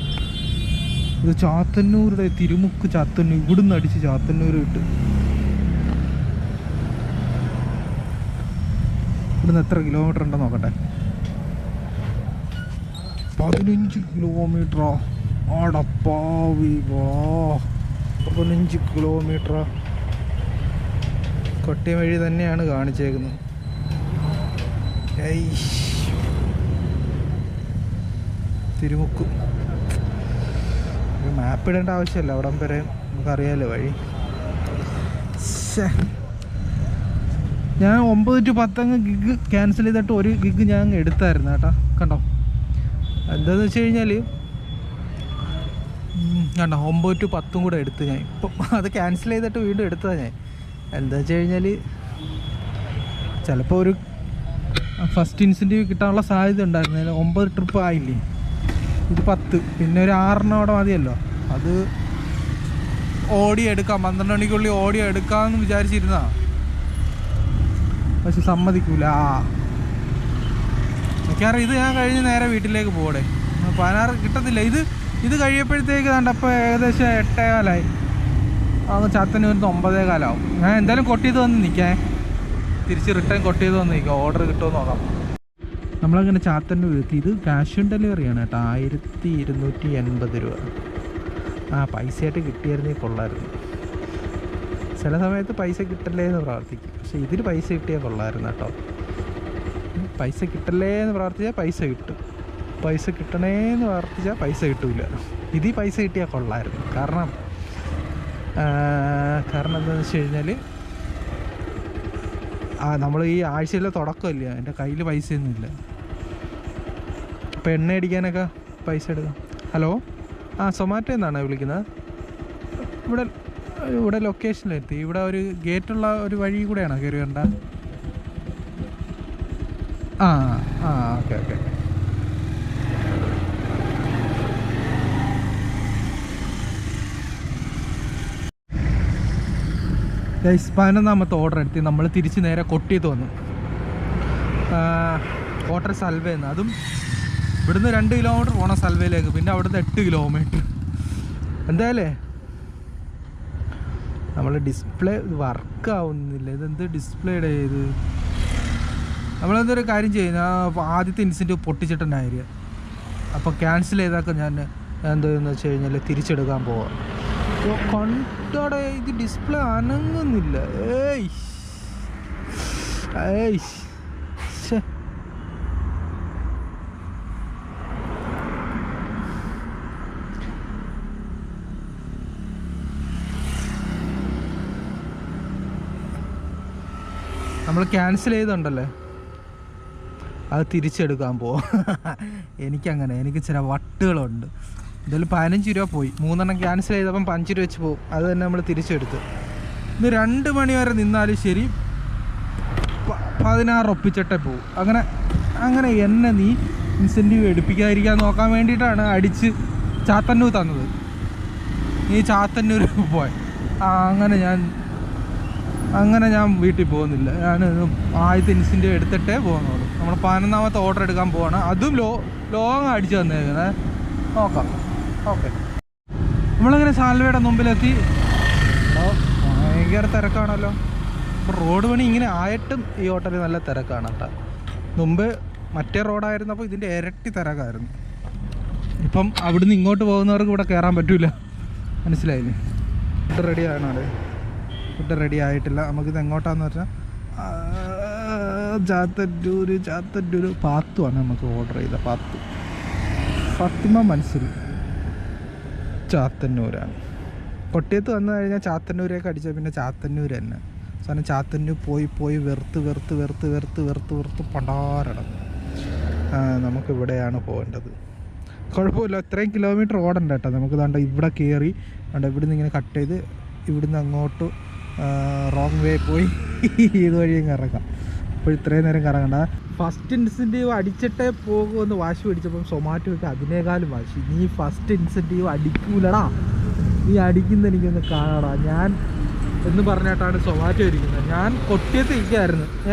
ഇത് ചാത്തന്നൂരുടെ തിരുമുക്ക് ചാത്തന്നൂർ, ഇവിടുന്ന് അടിച്ച് ചാത്തന്നൂർ വിട്ട്. ഇവിടുന്ന് എത്ര കിലോമീറ്റർ ഉണ്ടെന്ന് നോക്കട്ടെ. 15 കിലോമീറ്ററോ? ആടപ്പാവി വാ, 15 കിലോമീറ്ററാ. കൊട്ടിയം വഴി തന്നെയാണ് കാണിച്ചേക്കുന്നത്. തിരുമുക്ക് മാപ്പ് ഇടേണ്ട ആവശ്യമില്ല, അവിടം വരെ നമുക്കറിയാലോ വഴി. ഞാൻ 9 to 10 ഗിഗ് ക്യാൻസൽ ചെയ്തിട്ട് ഒരു ഗിഗ് ഞാൻ എടുത്തായിരുന്നു കേട്ടോ. കണ്ടോ എന്താണെന്ന് വെച്ച് കഴിഞ്ഞാൽ, കണ്ടോ 9 to 10 കൂടെ എടുത്ത് ഞാൻ. ഇപ്പം അത് ക്യാൻസൽ ചെയ്തിട്ട് വീണ്ടും എടുത്തതാണ് ഞാൻ. എന്താ വെച്ച് കഴിഞ്ഞാൽ ചിലപ്പോൾ ഒരു ഫസ്റ്റ് ഇൻസെൻറ്റീവ് കിട്ടാനുള്ള സാധ്യത ഉണ്ടായിരുന്നു. 9 ട്രിപ്പ് ആയില്ലേ, ഇത് 10, പിന്നെ ഒരു 6 അവിടെ മതിയല്ലോ. അത് ഓടിയെടുക്കാം, 12 മണിക്കുള്ളിൽ ഓടിയെടുക്കാമെന്ന് വിചാരിച്ചിരുന്നാ. പക്ഷെ സമ്മതിക്കൂല. മിക്കവാറും ഇത് ഞാൻ കഴിഞ്ഞ് നേരെ വീട്ടിലേക്ക് പോകണേ. 16 കിട്ടത്തില്ല. ഇത് കഴിയപ്പോഴത്തേക്ക് കണ്ടപ്പോൾ ഏകദേശം 8:15. അങ്ങ് ചാത്തന്നൂരിന്ന് 9:15 ഞാൻ എന്തായാലും കൊട്ടിയത് വന്ന് നിൽക്കാൻ, തിരിച്ച് റിട്ടേൺ കൊട്ടിയത് വന്ന് നിൽക്കാം. ഓർഡർ കിട്ടുമോ നോക്കാം. നമ്മളങ്ങനെ ചാത്തന്നൂർ എത്തി. ഇത് ക്യാഷ് ഓൺ ഡെലിവറിയാണ് കേട്ടോ. 1280 രൂപ. പൈസയായിട്ട് കിട്ടിയായിരുന്നെങ്കിൽ കൊള്ളായിരുന്നു. ചില സമയത്ത് പൈസ കിട്ടല്ലേ എന്ന് പ്രാർത്ഥിക്കും, പക്ഷെ ഇതിൽ പൈസ കിട്ടിയാൽ കൊള്ളായിരുന്നു കേട്ടോ. പൈസ കിട്ടല്ലേ എന്ന് പ്രാർത്ഥിച്ചാൽ പൈസ കിട്ടും, പൈസ കിട്ടണേന്ന് പ്രാർത്ഥിച്ചാൽ പൈസ കിട്ടില്ല. ഇതിൽ പൈസ കിട്ടിയാൽ കൊള്ളായിരുന്നു. കാരണം എന്താണെന്ന് വെച്ച് കഴിഞ്ഞാൽ, നമ്മൾ ഈ ആഴ്ചയിലെ തുടക്കമില്ല, എൻ്റെ കയ്യിൽ പൈസയൊന്നുമില്ല. അപ്പോൾ എണ്ണ അടിക്കാനൊക്കെ പൈസ എടുക്കാം. ഹലോ, സൊമാറ്റോ എന്നാണ് വിളിക്കുന്നത്. ഇവിടെ ലൊക്കേഷനിലെത്തി. ഇവിടെ ഒരു ഗേറ്റുള്ള ഒരു വഴി കൂടെയാണോ കയറി വരേണ്ട? ഓക്കെ. ഗൈസ്, 11ാമത്തെ ഓർഡർ എടുത്ത് നമ്മൾ തിരിച്ച് നേരെ കൊട്ടിയത്ത് വന്നു. കോട്ടർ സൽവേന്ന്. അതും ഇവിടുന്ന് 2 കിലോമീറ്റർ പോകണം സൽവയിലേക്ക്, പിന്നെ അവിടുന്ന് 8 കിലോമീറ്റർ. എന്തായാലേ നമ്മൾ ഡിസ്പ്ലേ വർക്ക് ആവുന്നില്ല. ഇതെന്ത് ഡിസ്പ്ലേയുടെ ഇത്? നമ്മളെന്തൊരു കാര്യം ചെയ്യുന്ന, ആദ്യത്തെ ഇൻസെൻറ്റീവ് പൊട്ടിച്ചിട്ടുണ്ടായിരിക്കുക. അപ്പോൾ ക്യാൻസൽ ചെയ്താൽ ഞാൻ എന്താണെന്ന് വെച്ച് കഴിഞ്ഞാൽ തിരിച്ചെടുക്കാൻ പോവാം. കണ്ടോടെ ഇത് ഡിസ്പ്ലേ അനങ്ങുന്നില്ല. നമ്മൾ ക്യാൻസൽ ചെയ്തുണ്ടല്ലേ, അത് തിരിച്ചെടുക്കാൻ പോവാം. എനിക്ക് ചില വട്ടുകളുണ്ട്. എന്തായാലും 15 രൂപ പോയി. 3 എണ്ണം ക്യാൻസൽ ചെയ്തപ്പം 5 രൂപ വെച്ച് പോകും. അത് തന്നെ നമ്മൾ തിരിച്ചെടുത്ത്. ഇന്ന് 2 മണി വരെ നിന്നാലും ശരി 16 ഒപ്പിച്ചിട്ടേ പോകും. അങ്ങനെ എന്നെ നീ ഇൻസെൻറ്റീവ് എടുപ്പിക്കാതിരിക്കാൻ നോക്കാൻ വേണ്ടിയിട്ടാണ് അടിച്ച് ചാത്തന്നൂർ തന്നത്. നീ ചാത്തന്നൂർ പോയ അങ്ങനെ ഞാൻ അങ്ങനെ ഞാൻ വീട്ടിൽ പോകുന്നില്ല. ഞാൻ ആദ്യത്തെ ഇൻസിൻ്റെ എടുത്തിട്ടേ പോകുന്നുള്ളൂ. നമ്മൾ 11ാമത്തെ ഓർഡർ എടുക്കാൻ പോവാണ്. അതും ലോങ് അടിച്ച് തന്നേക്കുന്നത്. നോക്കാം. ഓക്കെ, നമ്മളിങ്ങനെ സാൽവയുടെ മുമ്പിലെത്തി. ഭയങ്കര തിരക്കാണല്ലോ. ഇപ്പോൾ റോഡ് പണി ഇങ്ങനെ ആയിട്ടും ഈ ഹോട്ടലിൽ നല്ല തിരക്കാണ് കേട്ടോ. മുമ്പ് മറ്റേ റോഡായിരുന്നപ്പോൾ ഇതിൻ്റെ ഇരട്ടി തിരക്കായിരുന്നു. ഇപ്പം അവിടുന്ന് ഇങ്ങോട്ട് പോകുന്നവർക്ക് ഇവിടെ കയറാൻ പറ്റില്ല. മനസ്സിലായില്ലേ? ഫുഡ് റെഡി ആണോ? ഫുഡ് റെഡി ആയിട്ടില്ല. നമുക്കിത് എങ്ങോട്ടാന്ന് വെച്ചാൽ ചാത്തന്നൂർ പാത്തുമാണ് നമുക്ക് ഓർഡർ ചെയ്ത. ഫാത്തിമ മൻസിൽ ചാത്തന്നൂരാണ്. കൊട്ടിയത്ത് വന്നു കഴിഞ്ഞാൽ ചാത്തന്നൂരേക്ക് അടിച്ചാൽ പിന്നെ ചാത്തന്നൂർ തന്നെ. സാധനം ചാത്തന്നൂർ പോയി വെറുത്ത് പണ്ടാരണം. നമുക്കിവിടെയാണ് പോകേണ്ടത്. കുഴപ്പമില്ല, ഇത്രയും കിലോമീറ്റർ ഓടണ്ട കേട്ടോ. നമുക്ക് ദാണ്ട ഇവിടെ കയറി ഇവിടുന്ന് ഇങ്ങനെ കട്ട് ചെയ്ത് ഇവിടുന്ന് അങ്ങോട്ട് റോങ് വേ പോയി ഇതുവഴിയും കറങ്ങാം. അപ്പോൾ ഇത്രയും നേരം കറങ്ങണ്ട. ഫസ്റ്റ് ഇൻസെൻറ്റീവ് അടിച്ചിട്ടേ പോകുമെന്ന് വാശി പിടിച്ചപ്പം സൊമാറ്റോയ്ക്ക് അതിനേക്കാളും വാശി. നീ ഫസ്റ്റ് ഇൻസെൻറ്റീവ് അടിക്കൂലടാ, നീ അടിക്കുന്ന എനിക്കൊന്ന് കാണാടാ ഞാൻ എന്ന് പറഞ്ഞിട്ടാണ് സൊമാറ്റോ ഇരിക്കുന്നത്. ഞാൻ കൊട്ടിയത്ത് ഇരിക്കുകയായിരുന്നു.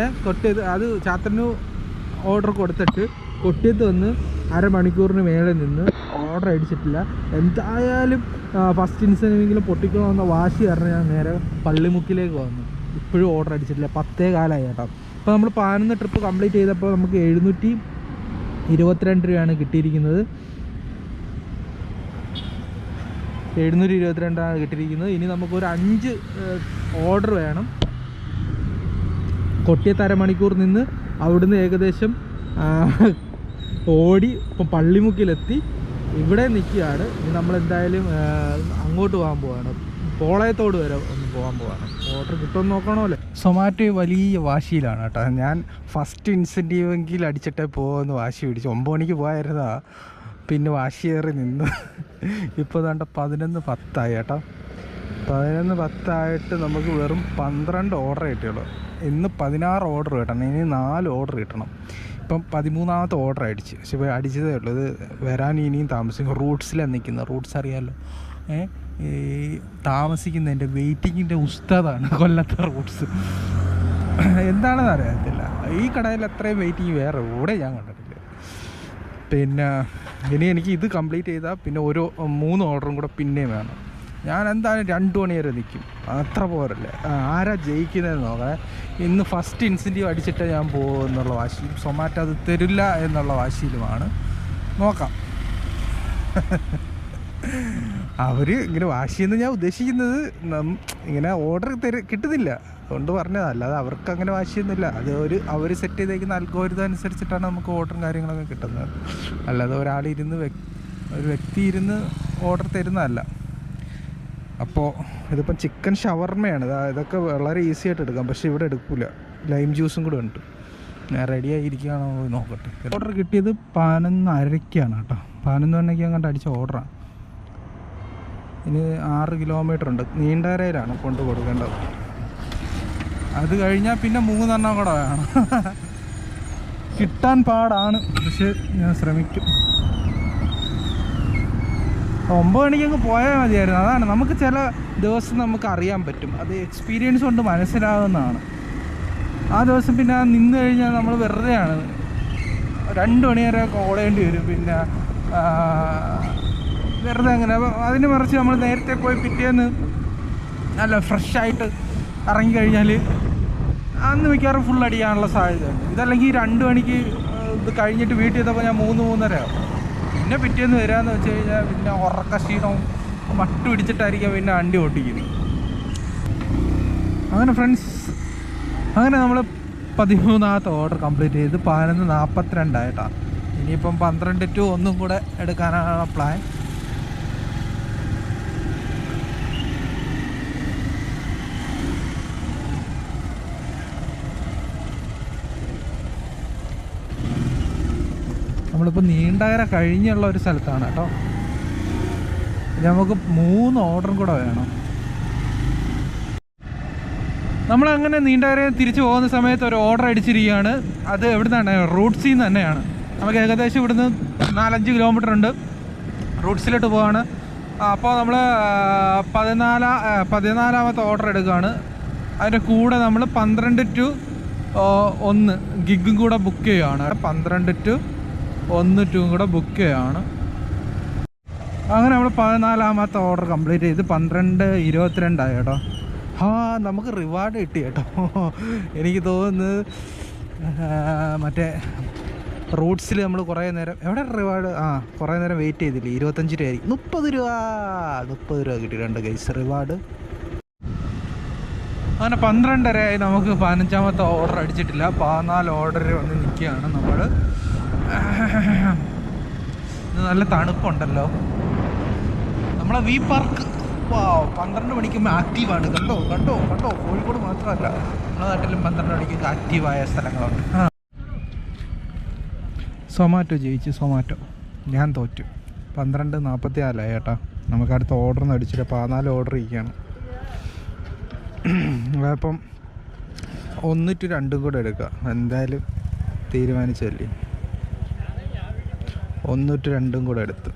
കൊട്ടിയത്ത് അത് ചാത്തന്നൂർ ഓർഡർ കൊടുത്തിട്ട് കൊട്ടിയത്ത് വന്ന് അരമണിക്കൂറിന് മേലെ നിന്ന് ഓർഡർ അടിച്ചിട്ടില്ല. എന്തായാലും ഫസ്റ്റ് ഇൻസെൻറ്റീവെങ്കിലും പൊട്ടിക്കണമെന്ന വാശി കാരണം ഞാൻ നേരെ പള്ളിമുക്കിലേക്ക് വന്നു. ഇപ്പോഴും ഓർഡർ അടിച്ചിട്ടില്ല. 10 കേട്ടോ. അപ്പോൾ നമ്മൾ 11 ട്രിപ്പ് കംപ്ലീറ്റ് ചെയ്തപ്പോൾ നമുക്ക് 722 രൂപയാണ് കിട്ടിയിരിക്കുന്നത്. 722 കിട്ടിയിരിക്കുന്നത്. ഇനി നമുക്കൊരു 5 ഓർഡർ വേണം. കൊട്ടിയത്ത് അരമണിക്കൂർ നിന്ന് അവിടുന്ന് ഏകദേശം ഓടി ഇപ്പം പള്ളിമുക്കിലെത്തി ഇവിടെ നിൽക്കുകയാണ്. ഇനി നമ്മളെന്തായാലും അങ്ങോട്ട് പോകാൻ പോവാണ്. പോളയത്തോട് വരെ ഒന്ന് പോകാൻ പോവാണ്. ഓർഡർ കിട്ടുമെന്ന് നോക്കണമല്ലോ. സൊമാറ്റോ വലിയ വാശിയിലാണ് കേട്ടോ. ഞാൻ ഫസ്റ്റ് ഇൻസെൻറ്റീവെങ്കിൽ അടിച്ചിട്ടേ പോകുമെന്ന് വാശി പിടിച്ചു. 9 മണിക്ക് പോയായിരുന്നാ, പിന്നെ വാശിയേറി നിന്ന്. ഇപ്പോൾ ദാണ്ട 11:10 കേട്ടോ. 11:10 നമുക്ക് വെറും 12 ഓർഡർ കിട്ടിയുള്ളൂ. ഇന്ന് 16 ഓർഡർ കിട്ടണം. ഇനി 4 ഓർഡർ കിട്ടണം. ഇപ്പം 13ാമത്തെ ഓർഡർ അടിച്ച്. പക്ഷേ അടിച്ചതേ ഉള്ളൂ. ഇത് വരാൻ ഇനിയും താമസിക്കും. റൂട്ട്സിലാണ് നിൽക്കുന്നത്. റൂട്ട്സ് അറിയാമല്ലോ. ഈ താമസിക്കുന്നതിൻ്റെ വെയിറ്റിങ്ങിൻ്റെ ഉസ്താദാണ് കൊല്ലത്തെ റൂട്ട്സ്. എന്താണെന്ന് അറിയത്തില്ല. ഈ കടയിൽ അത്രയും വെയിറ്റിങ് വേറെ എവിടെ ഞാൻ കണ്ടിട്ടില്ല. പിന്നെ ഇനി എനിക്ക് ഇത് കംപ്ലീറ്റ് ചെയ്താൽ പിന്നെ 3 ഓർഡറും കൂടെ പിന്നെയും വേണം. ഞാൻ എന്തായാലും 2 മണി വരെ നിൽക്കും. അത്ര പോരല്ലേ. ആരാ ജയിക്കുന്നതെന്ന് നോക്കണേ. ഇന്ന് ഫസ്റ്റ് ഇൻസെൻറ്റീവ് അടിച്ചിട്ടേ ഞാൻ പോകുമെന്നുള്ള വാശിയും സൊമാറ്റോ അത് തരില്ല എന്നുള്ള വാശിയിലുമാണ്. നോക്കാം. അവർ ഇങ്ങനെ വാശിയെന്ന് ഞാൻ ഉദ്ദേശിക്കുന്നത് ഇങ്ങനെ ഓർഡർ കിട്ടുന്നില്ല അതുകൊണ്ട് പറഞ്ഞതാണ്. അല്ലാതെ അവർക്ക് അങ്ങനെ വാശിയൊന്നുമില്ല. അത് അവർ സെറ്റ് ചെയ്തേക്കുന്ന അൽഗോരിതം അനുസരിച്ചിട്ടാണ് നമുക്ക് ഓർഡറും കാര്യങ്ങളൊക്കെ കിട്ടുന്നത്. അല്ലാതെ ഒരു വ്യക്തി ഇരുന്ന് ഓർഡർ തരുന്നതല്ല. അപ്പോൾ ഇതിപ്പം ചിക്കൻ ഷവർമയാണ്. ഇതൊക്കെ വളരെ ഈസി ആയിട്ട് എടുക്കാം. പക്ഷേ ഇവിടെ എടുക്കില്ല. ലൈം ജ്യൂസും കൂടെ ഉണ്ട്. ഞാൻ റെഡിയായിരിക്കുകയാണോ നോക്കട്ടെ. ഓർഡർ കിട്ടിയത് 11:30 കേട്ടോ. 11:30 കണ്ട് അടിച്ച ഓർഡറാണ്. ഇനി 6 കിലോമീറ്റർ ഉണ്ട്. നീണ്ടകരയിലാണ് കൊണ്ട് കൊടുക്കേണ്ടത്. അത് കഴിഞ്ഞാൽ പിന്നെ 3 കൂടെ വേണം. കിട്ടാൻ പാടാണ്. പക്ഷെ ഞാൻ ശ്രമിക്കും. 9 മണിക്കങ്ങ് പോയാൽ മതിയായിരുന്നു. അതാണ് നമുക്ക് ചില ദിവസം നമുക്ക് അറിയാൻ പറ്റും. അത് എക്സ്പീരിയൻസ് കൊണ്ട് മനസ്സിലാകുന്നതാണ്. ആ ദിവസം പിന്നെ നിന്ന് കഴിഞ്ഞാൽ നമ്മൾ വെറുതെയാണ് 2 മണി വരെ ഓടേണ്ടി വരും. പിന്നെ വെറുതെ അങ്ങനെ. അതിന് മറിച്ച് നമ്മൾ നേരത്തെ പോയി പിറ്റേന്ന് നല്ല ഫ്രഷായിട്ട് ഇറങ്ങിക്കഴിഞ്ഞാൽ അന്ന് മിക്കവാറും ഫുൾ അടിക്കാനുള്ള സാധ്യതയുണ്ട്. ഇതല്ലെങ്കിൽ 2 മണിക്ക് ഇത് കഴിഞ്ഞിട്ട് വീട്ടിൽ എത്തപ്പോൾ ഞാൻ 3-3:30 ആവും. പിന്നെ പിറ്റേന്ന് വരാമെന്ന് വെച്ച് കഴിഞ്ഞാൽ പിന്നെ ഉറക്ക ക്ഷീണവും മട്ട് പിടിച്ചിട്ടായിരിക്കും പിന്നെ വണ്ടി ഓട്ടിക്കുന്നത്. അങ്ങനെ ഫ്രണ്ട്സ്, അങ്ങനെ നമ്മൾ 13ാമത്തെ ഓർഡർ കംപ്ലീറ്റ് ചെയ്ത് 11:42 ആയിട്ടാണ്. ഇനിയിപ്പം 12 to 1 കൂടെ എടുക്കാനാണ് പ്ലാൻ. നമ്മളിപ്പോൾ നീണ്ടകര കഴിഞ്ഞുള്ള ഒരു സ്ഥലത്താണ് കേട്ടോ. നമുക്ക് 3 ഓർഡറും കൂടെ വേണം. നമ്മളങ്ങനെ നീണ്ടകര തിരിച്ചു പോകുന്ന സമയത്ത് ഒരു ഓർഡർ അടിച്ചിരിക്കുകയാണ്. അത് എവിടെ നിന്നാണ്? റൂട്ട്സിൽ നിന്ന് തന്നെയാണ്. നമുക്ക് ഏകദേശം ഇവിടുന്ന് 4-5 കിലോമീറ്റർ ഉണ്ട്. റൂട്ട്സിലോട്ട് പോവാണ്. അപ്പോൾ നമ്മൾ 14ാമത്തെ ഓർഡർ എടുക്കുകയാണ്. അതിൻ്റെ കൂടെ നമ്മൾ 12 to 1 ഗിഗും കൂടെ ബുക്ക് ചെയ്യുകയാണ്. 12 to 1 2 കൂടെ ബുക്ക് ചെയ്യുകയാണ്. അങ്ങനെ നമ്മൾ 14ാമത്തെ ഓർഡർ കംപ്ലീറ്റ് ചെയ്ത് 12:22 ആയി കേട്ടോ. നമുക്ക് റിവാർഡ് കിട്ടി കേട്ടോ. എനിക്ക് തോന്നുന്നത് മറ്റേ റൂട്ട്സിൽ നമ്മൾ കുറേ നേരം എവിടെ റിവാർഡ് കുറേ നേരം വെയിറ്റ് ചെയ്തില്ലേ, 25 രൂപയായിരിക്കും. 30 രൂപ കിട്ടിയിട്ടുണ്ട് ഗൈസ് റിവാർഡ്. അങ്ങനെ 12:30 ആയി. നമുക്ക് 15ാമത്തെ ഓർഡർ അടിച്ചിട്ടില്ല. 14 ഓർഡർ വന്ന് നിൽക്കുകയാണ് നമ്മൾ. നല്ല തണുപ്പുണ്ടല്ലോ. നമ്മളെ വി പാർക്ക് 12 മണിക്കുമ്പോൾ ആക്റ്റീവാണ്. കണ്ടോ കോഴിക്കോട് മാത്രമല്ല നമ്മുടെ നാട്ടിലും 12 മണിക്ക് ആക്റ്റീവായ സ്ഥലങ്ങളുണ്ട്. സൊമാറ്റോ ജയിച്ചു. ഞാൻ തോറ്റു. 12:44 ചേട്ടാ. നമുക്ക് അടുത്ത ഓർഡർ അടിച്ചിട്ട് 14 ഓർഡർ ഇരിക്കുകയാണ്. അപ്പം 1 to 2 കൂടെ എടുക്കുക. എന്തായാലും തീരുമാനിച്ചല്ലേ. 1 to 2 കൂടെ എടുത്ത്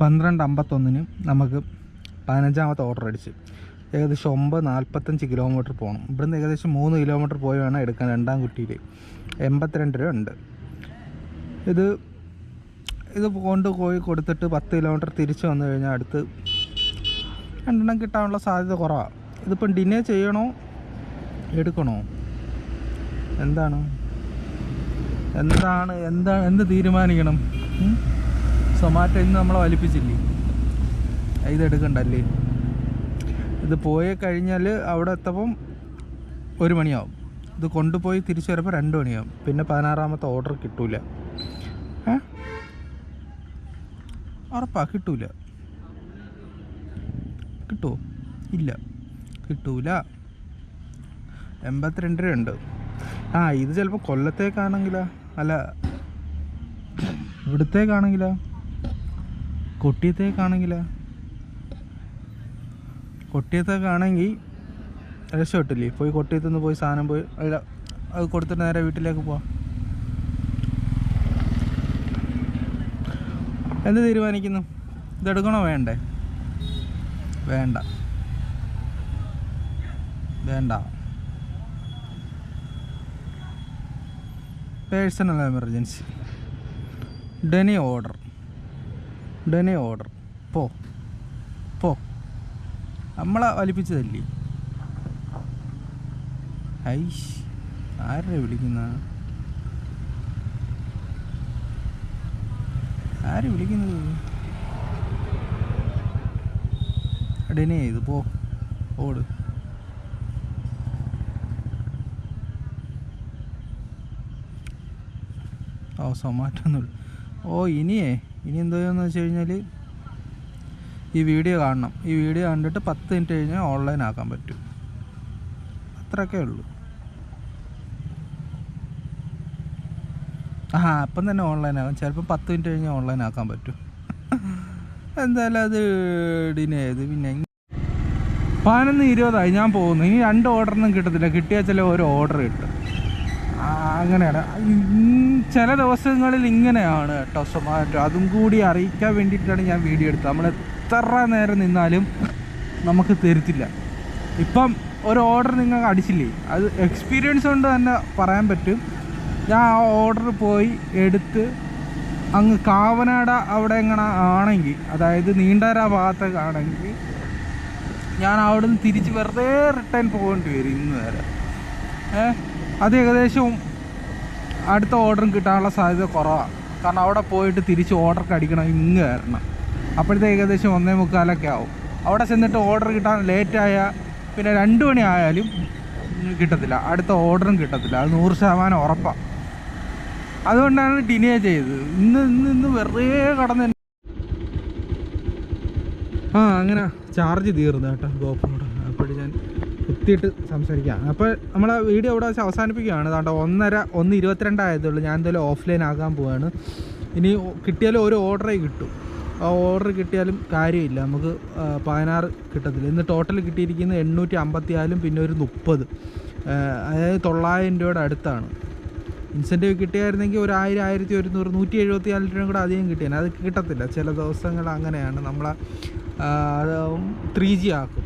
12:51 നമുക്ക് 15ാമത്തെ ഓർഡർ അടിച്ച് ഏകദേശം 9:45 കിലോമീറ്റർ പോകണം. ഇവിടുന്ന് ഏകദേശം 3 കിലോമീറ്റർ പോയി വേണം എടുക്കാൻ. 2ാം കുറ്റിയിൽ 82 രൂപ ഉണ്ട്. ഇത് കൊണ്ടുപോയി കൊടുത്തിട്ട് 10 കിലോമീറ്റർ തിരിച്ച് വന്നു കഴിഞ്ഞാൽ അടുത്ത് 2 കിട്ടാനുള്ള സാധ്യത കുറവാണ്. ഇതിപ്പം ഡിനേ ചെയ്യണോ എടുക്കണോ എന്ത് തീരുമാനിക്കണം? സൊമാറ്റോ ഇന്ന് നമ്മളെ വലിപ്പിച്ചില്ലേ, ഇതെടുക്കണ്ടല്ലേ. ഇത് പോയി കഴിഞ്ഞാൽ അവിടെ എത്തപ്പം 1 മണിയാവും. ഇത് കൊണ്ടുപോയി തിരിച്ചു വരുമ്പോൾ 2 മണിയാവും. പിന്നെ 16ാമത്തെ ഓർഡർ കിട്ടൂല. ഉറപ്പാ കിട്ടൂല. കിട്ടുമോ? ഇല്ല, കിട്ടൂല. 82 രൂപ ഉണ്ട്. ഇത് ചിലപ്പോൾ കൊല്ലത്തേക്കാണെങ്കിലോ, അല്ല ഇവിടത്തേക്കാണെങ്കിലോ, കൊട്ടിയത്തേക്കാണെങ്കിലോ. കൊട്ടിയത്തേക്കാണെങ്കിൽ രക്ഷപ്പെട്ടില്ലേ. പോയി കൊട്ടിയത്തുനിന്ന് പോയി സാധനം പോയി അത് കൊടുത്തിട്ട് നേരെ വീട്ടിലേക്ക് പോവാം. എന്ത് തീരുമാനിക്കുന്നു? ഇതെടുക്കണോ വേണ്ടേ? വേണ്ട. Personal emergency. ഡെനി ഓർഡർ പോ. നമ്മളെ വലിപ്പിച്ചതല്ലേ. ആരെ വിളിക്കുന്ന? ഡെനി ചെയ്ത് പോ. ഓട്. സൊമാറ്റോ ഒന്നുമില്ല. ഇനി എന്തോന്ന് വെച്ച് കഴിഞ്ഞാൽ ഈ വീഡിയോ കാണണം. ഈ വീഡിയോ കണ്ടിട്ട് 10 മിനിറ്റ് കഴിഞ്ഞാൽ ഓൺലൈൻ ആക്കാൻ പറ്റും. അത്രയൊക്കെ ഉള്ളൂ. അപ്പം തന്നെ ഓൺലൈൻ ആകും. ചിലപ്പോൾ 10 മിനിറ്റ് കഴിഞ്ഞാൽ ഓൺലൈൻ ആക്കാൻ പറ്റും. എന്തായാലും അത് ഡിനേ ചെയ്ത് പിന്നെ 11:20 ഞാൻ പോകുന്നു. ഇനി 2 ഓർഡറൊന്നും കിട്ടത്തില്ല. കിട്ടിയാൽ ചില ഒരു ഓർഡർ കിട്ടും. അങ്ങനെയാണ്. ചില ദിവസങ്ങളിൽ ഇങ്ങനെയാണ് കേട്ടോ സൊമാറ്റോ. അതും കൂടി അറിയിക്കാൻ വേണ്ടിയിട്ടാണ് ഞാൻ വീഡിയോ എടുത്തത്. നമ്മൾ എത്ര നേരം നിന്നാലും നമുക്ക് തരത്തില്ല. ഇപ്പം ഒരു ഓർഡർ നിങ്ങൾക്ക് അടിച്ചില്ലേ, അത് എക്സ്പീരിയൻസ് കൊണ്ട് തന്നെ പറയാൻ പറ്റും. ഞാൻ ആ ഓർഡർ പോയി എടുത്ത് അങ്ങ് കാവനാട് അവിടെ എങ്ങനെ ആണെങ്കിൽ, അതായത് നീണ്ടര ഭാഗത്തൊക്കെ ആണെങ്കിൽ ഞാൻ അവിടെ നിന്ന് തിരിച്ച് വെറുതെ റിട്ടേൺ പോകേണ്ടി വരും ഇന്ന് വരെ. അത് ഏകദേശം അടുത്ത ഓർഡറും കിട്ടാനുള്ള സാധ്യത കുറവാണ്. കാരണം അവിടെ പോയിട്ട് തിരിച്ച് ഓർഡർക്ക് അടിക്കണം, ഇങ്ങ് വരണം. അപ്പോഴത്തെ ഏകദേശം 1:45 ആവും. അവിടെ ചെന്നിട്ട് ഓർഡർ കിട്ടാൻ ലേറ്റായാൽ പിന്നെ 2 മണി ആയാലും കിട്ടത്തില്ല, അടുത്ത ഓർഡറും കിട്ടത്തില്ല. അത് 100% ഉറപ്പാണ്. അതുകൊണ്ടാണ് ഡിനേ ചെയ്തത്. ഇന്ന് വെറുതെ കടന്ന് അങ്ങനെ ചാർജ് തീർന്നു കേട്ടോ ഗോപ്രോയുടെ. അപ്പോൾ ഞാൻ കുത്തിയിട്ട് സംസാരിക്കാം. അപ്പോൾ നമ്മളെ വീഡിയോ ഇവിടെ വെച്ച് അവസാനിപ്പിക്കുകയാണ്. അതുകൊണ്ട് 1:22 ആയതുള്ളൂ. ഞാൻ എന്തായാലും ഓഫ്ലൈൻ ആകാൻ പോവാണ്. ഇനി കിട്ടിയാലും ഒരു ഓർഡറേ കിട്ടും. ആ ഓർഡർ കിട്ടിയാലും കാര്യമില്ല, നമുക്ക് 16 കിട്ടത്തില്ല. ഇന്ന് ടോട്ടൽ കിട്ടിയിരിക്കുന്നത് 854, പിന്നെ ഒരു 30, അതായത് 900 രൂപയുടെ അടുത്താണ്. ഇൻസെൻറ്റീവ് കിട്ടിയായിരുന്നെങ്കിൽ ഒരു 1000, 1100, 174 രൂപ കൂടെ അധികം കിട്ടിയാണ്. അത് കിട്ടത്തില്ല. ചില ദിവസങ്ങൾ അങ്ങനെയാണ്. നമ്മളെ 3G ആക്കും.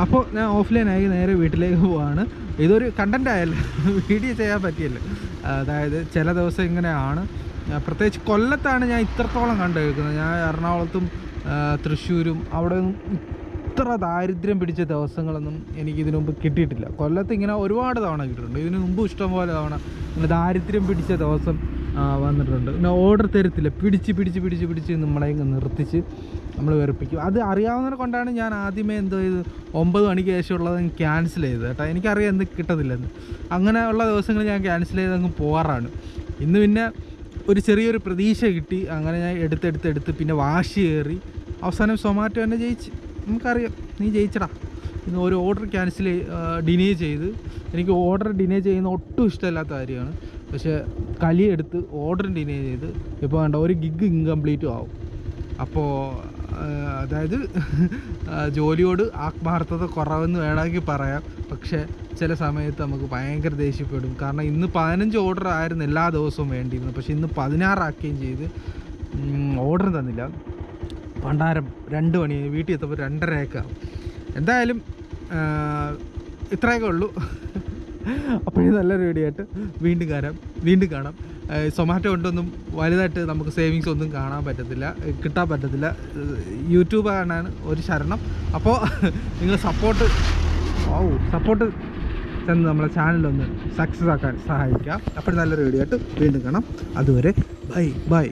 അപ്പോൾ ഞാൻ ഓഫ്ലൈനായി നേരെ വീട്ടിലേക്ക് പോവാണ്. ഇതൊരു കണ്ടൻ്റ് ആയല്ലോ, വീഡിയോ ചെയ്യാൻ പറ്റിയല്ലോ. അതായത് ചില ദിവസം ഇങ്ങനെയാണ്. പ്രത്യേകിച്ച് കൊല്ലത്താണ് ഞാൻ ഇത്രത്തോളം കണ്ടു കേൾക്കുന്നത്. ഞാൻ എറണാകുളത്തും തൃശ്ശൂരും അവിടെ ഇത്ര ദാരിദ്ര്യം പിടിച്ച ദിവസങ്ങളൊന്നും എനിക്കിതിനു മുമ്പ് കിട്ടിയിട്ടില്ല. കൊല്ലത്ത് ഇങ്ങനെ ഒരുപാട് തവണ കിട്ടിയിട്ടുണ്ട്. ഇതിനു മുമ്പ് ഇഷ്ടംപോലെ തവണ ഇങ്ങനെ ദാരിദ്ര്യം പിടിച്ച ദിവസം വന്നിട്ടുണ്ട്. പിന്നെ ഓർഡർ തരത്തില്ല, പിടിച്ച് നമ്മളെ നിർത്തിച്ച് നമ്മൾ വെറുപ്പിക്കും. അത് അറിയാവുന്നതിനെ കൊണ്ടാണ് ഞാൻ ആദ്യമേ എന്തോ ചെയ്ത് 9 മണിക്ക് ശേഷമുള്ളത് ക്യാൻസൽ ചെയ്തത് കേട്ടോ. എനിക്കറിയാം എന്ത് കിട്ടത്തില്ലെന്ന്. അങ്ങനെയുള്ള ദിവസങ്ങൾ ഞാൻ ക്യാൻസൽ ചെയ്ത് അങ്ങ് പോകാറാണ്. ഇന്ന് പിന്നെ ഒരു ചെറിയൊരു പ്രതീക്ഷ കിട്ടി. അങ്ങനെ ഞാൻ എടുത്ത് പിന്നെ വാശി കയറി അവസാനം സൊമാറ്റോ തന്നെ ജയിച്ച്. നമുക്കറിയാം നീ ജയിച്ചടാ. ഇന്ന് ഒരു ഓർഡർ ഡിനേ ചെയ്ത്, എനിക്ക് ഓർഡർ ഡിനേ ചെയ്യുന്ന ഒട്ടും ഇഷ്ടമില്ലാത്ത കാര്യമാണ്. പക്ഷേ കലിയെടുത്ത് ഓർഡർ ഡിനേ ചെയ്ത് ഇപ്പോൾ വേണ്ട ഒരു ഗിഗ് ഇൻകംപ്ലീറ്റും ആവും. അപ്പോൾ അതായത് ജോലിയോട് ആത്മാർത്ഥത കുറവെന്ന് വേണമെങ്കിൽ പറയാം. പക്ഷേ ചില സമയത്ത് നമുക്ക് ഭയങ്കര ദേഷ്യപ്പെടും. കാരണം ഇന്ന് 15 ഓർഡർ ആയിരുന്നു എല്ലാ ദിവസവും വേണ്ടിയിരുന്നത്. പക്ഷേ ഇന്ന് 16 ആക്കുകയും ചെയ്ത് ഓർഡർ തന്നില്ല. പണ്ടാരം 2 മണി വീട്ടിൽ എത്തപ്പോൾ 2:30 ആവും. എന്തായാലും ഇത്രയൊക്കെ ഉള്ളൂ. അപ്പോഴേ നല്ലൊരു വീഡിയോ ആയിട്ട് വീണ്ടും കാണാം. സൊമാറ്റോ കൊണ്ടൊന്നും വലുതായിട്ട് നമുക്ക് സേവിങ്സ് ഒന്നും കിട്ടാൻ പറ്റത്തില്ല. യൂട്യൂബ് കാണാൻ ഒരു ശരണം. അപ്പോൾ നിങ്ങൾ സപ്പോർട്ട് ചെന്ന് നമ്മളെ ചാനലൊന്ന് സക്സസ് ആക്കാൻ സഹായിക്കാം. അപ്പോൾ നല്ലൊരു വീഡിയോ ആയിട്ട് വീണ്ടും കാണാം. അതുവരെ ബൈ.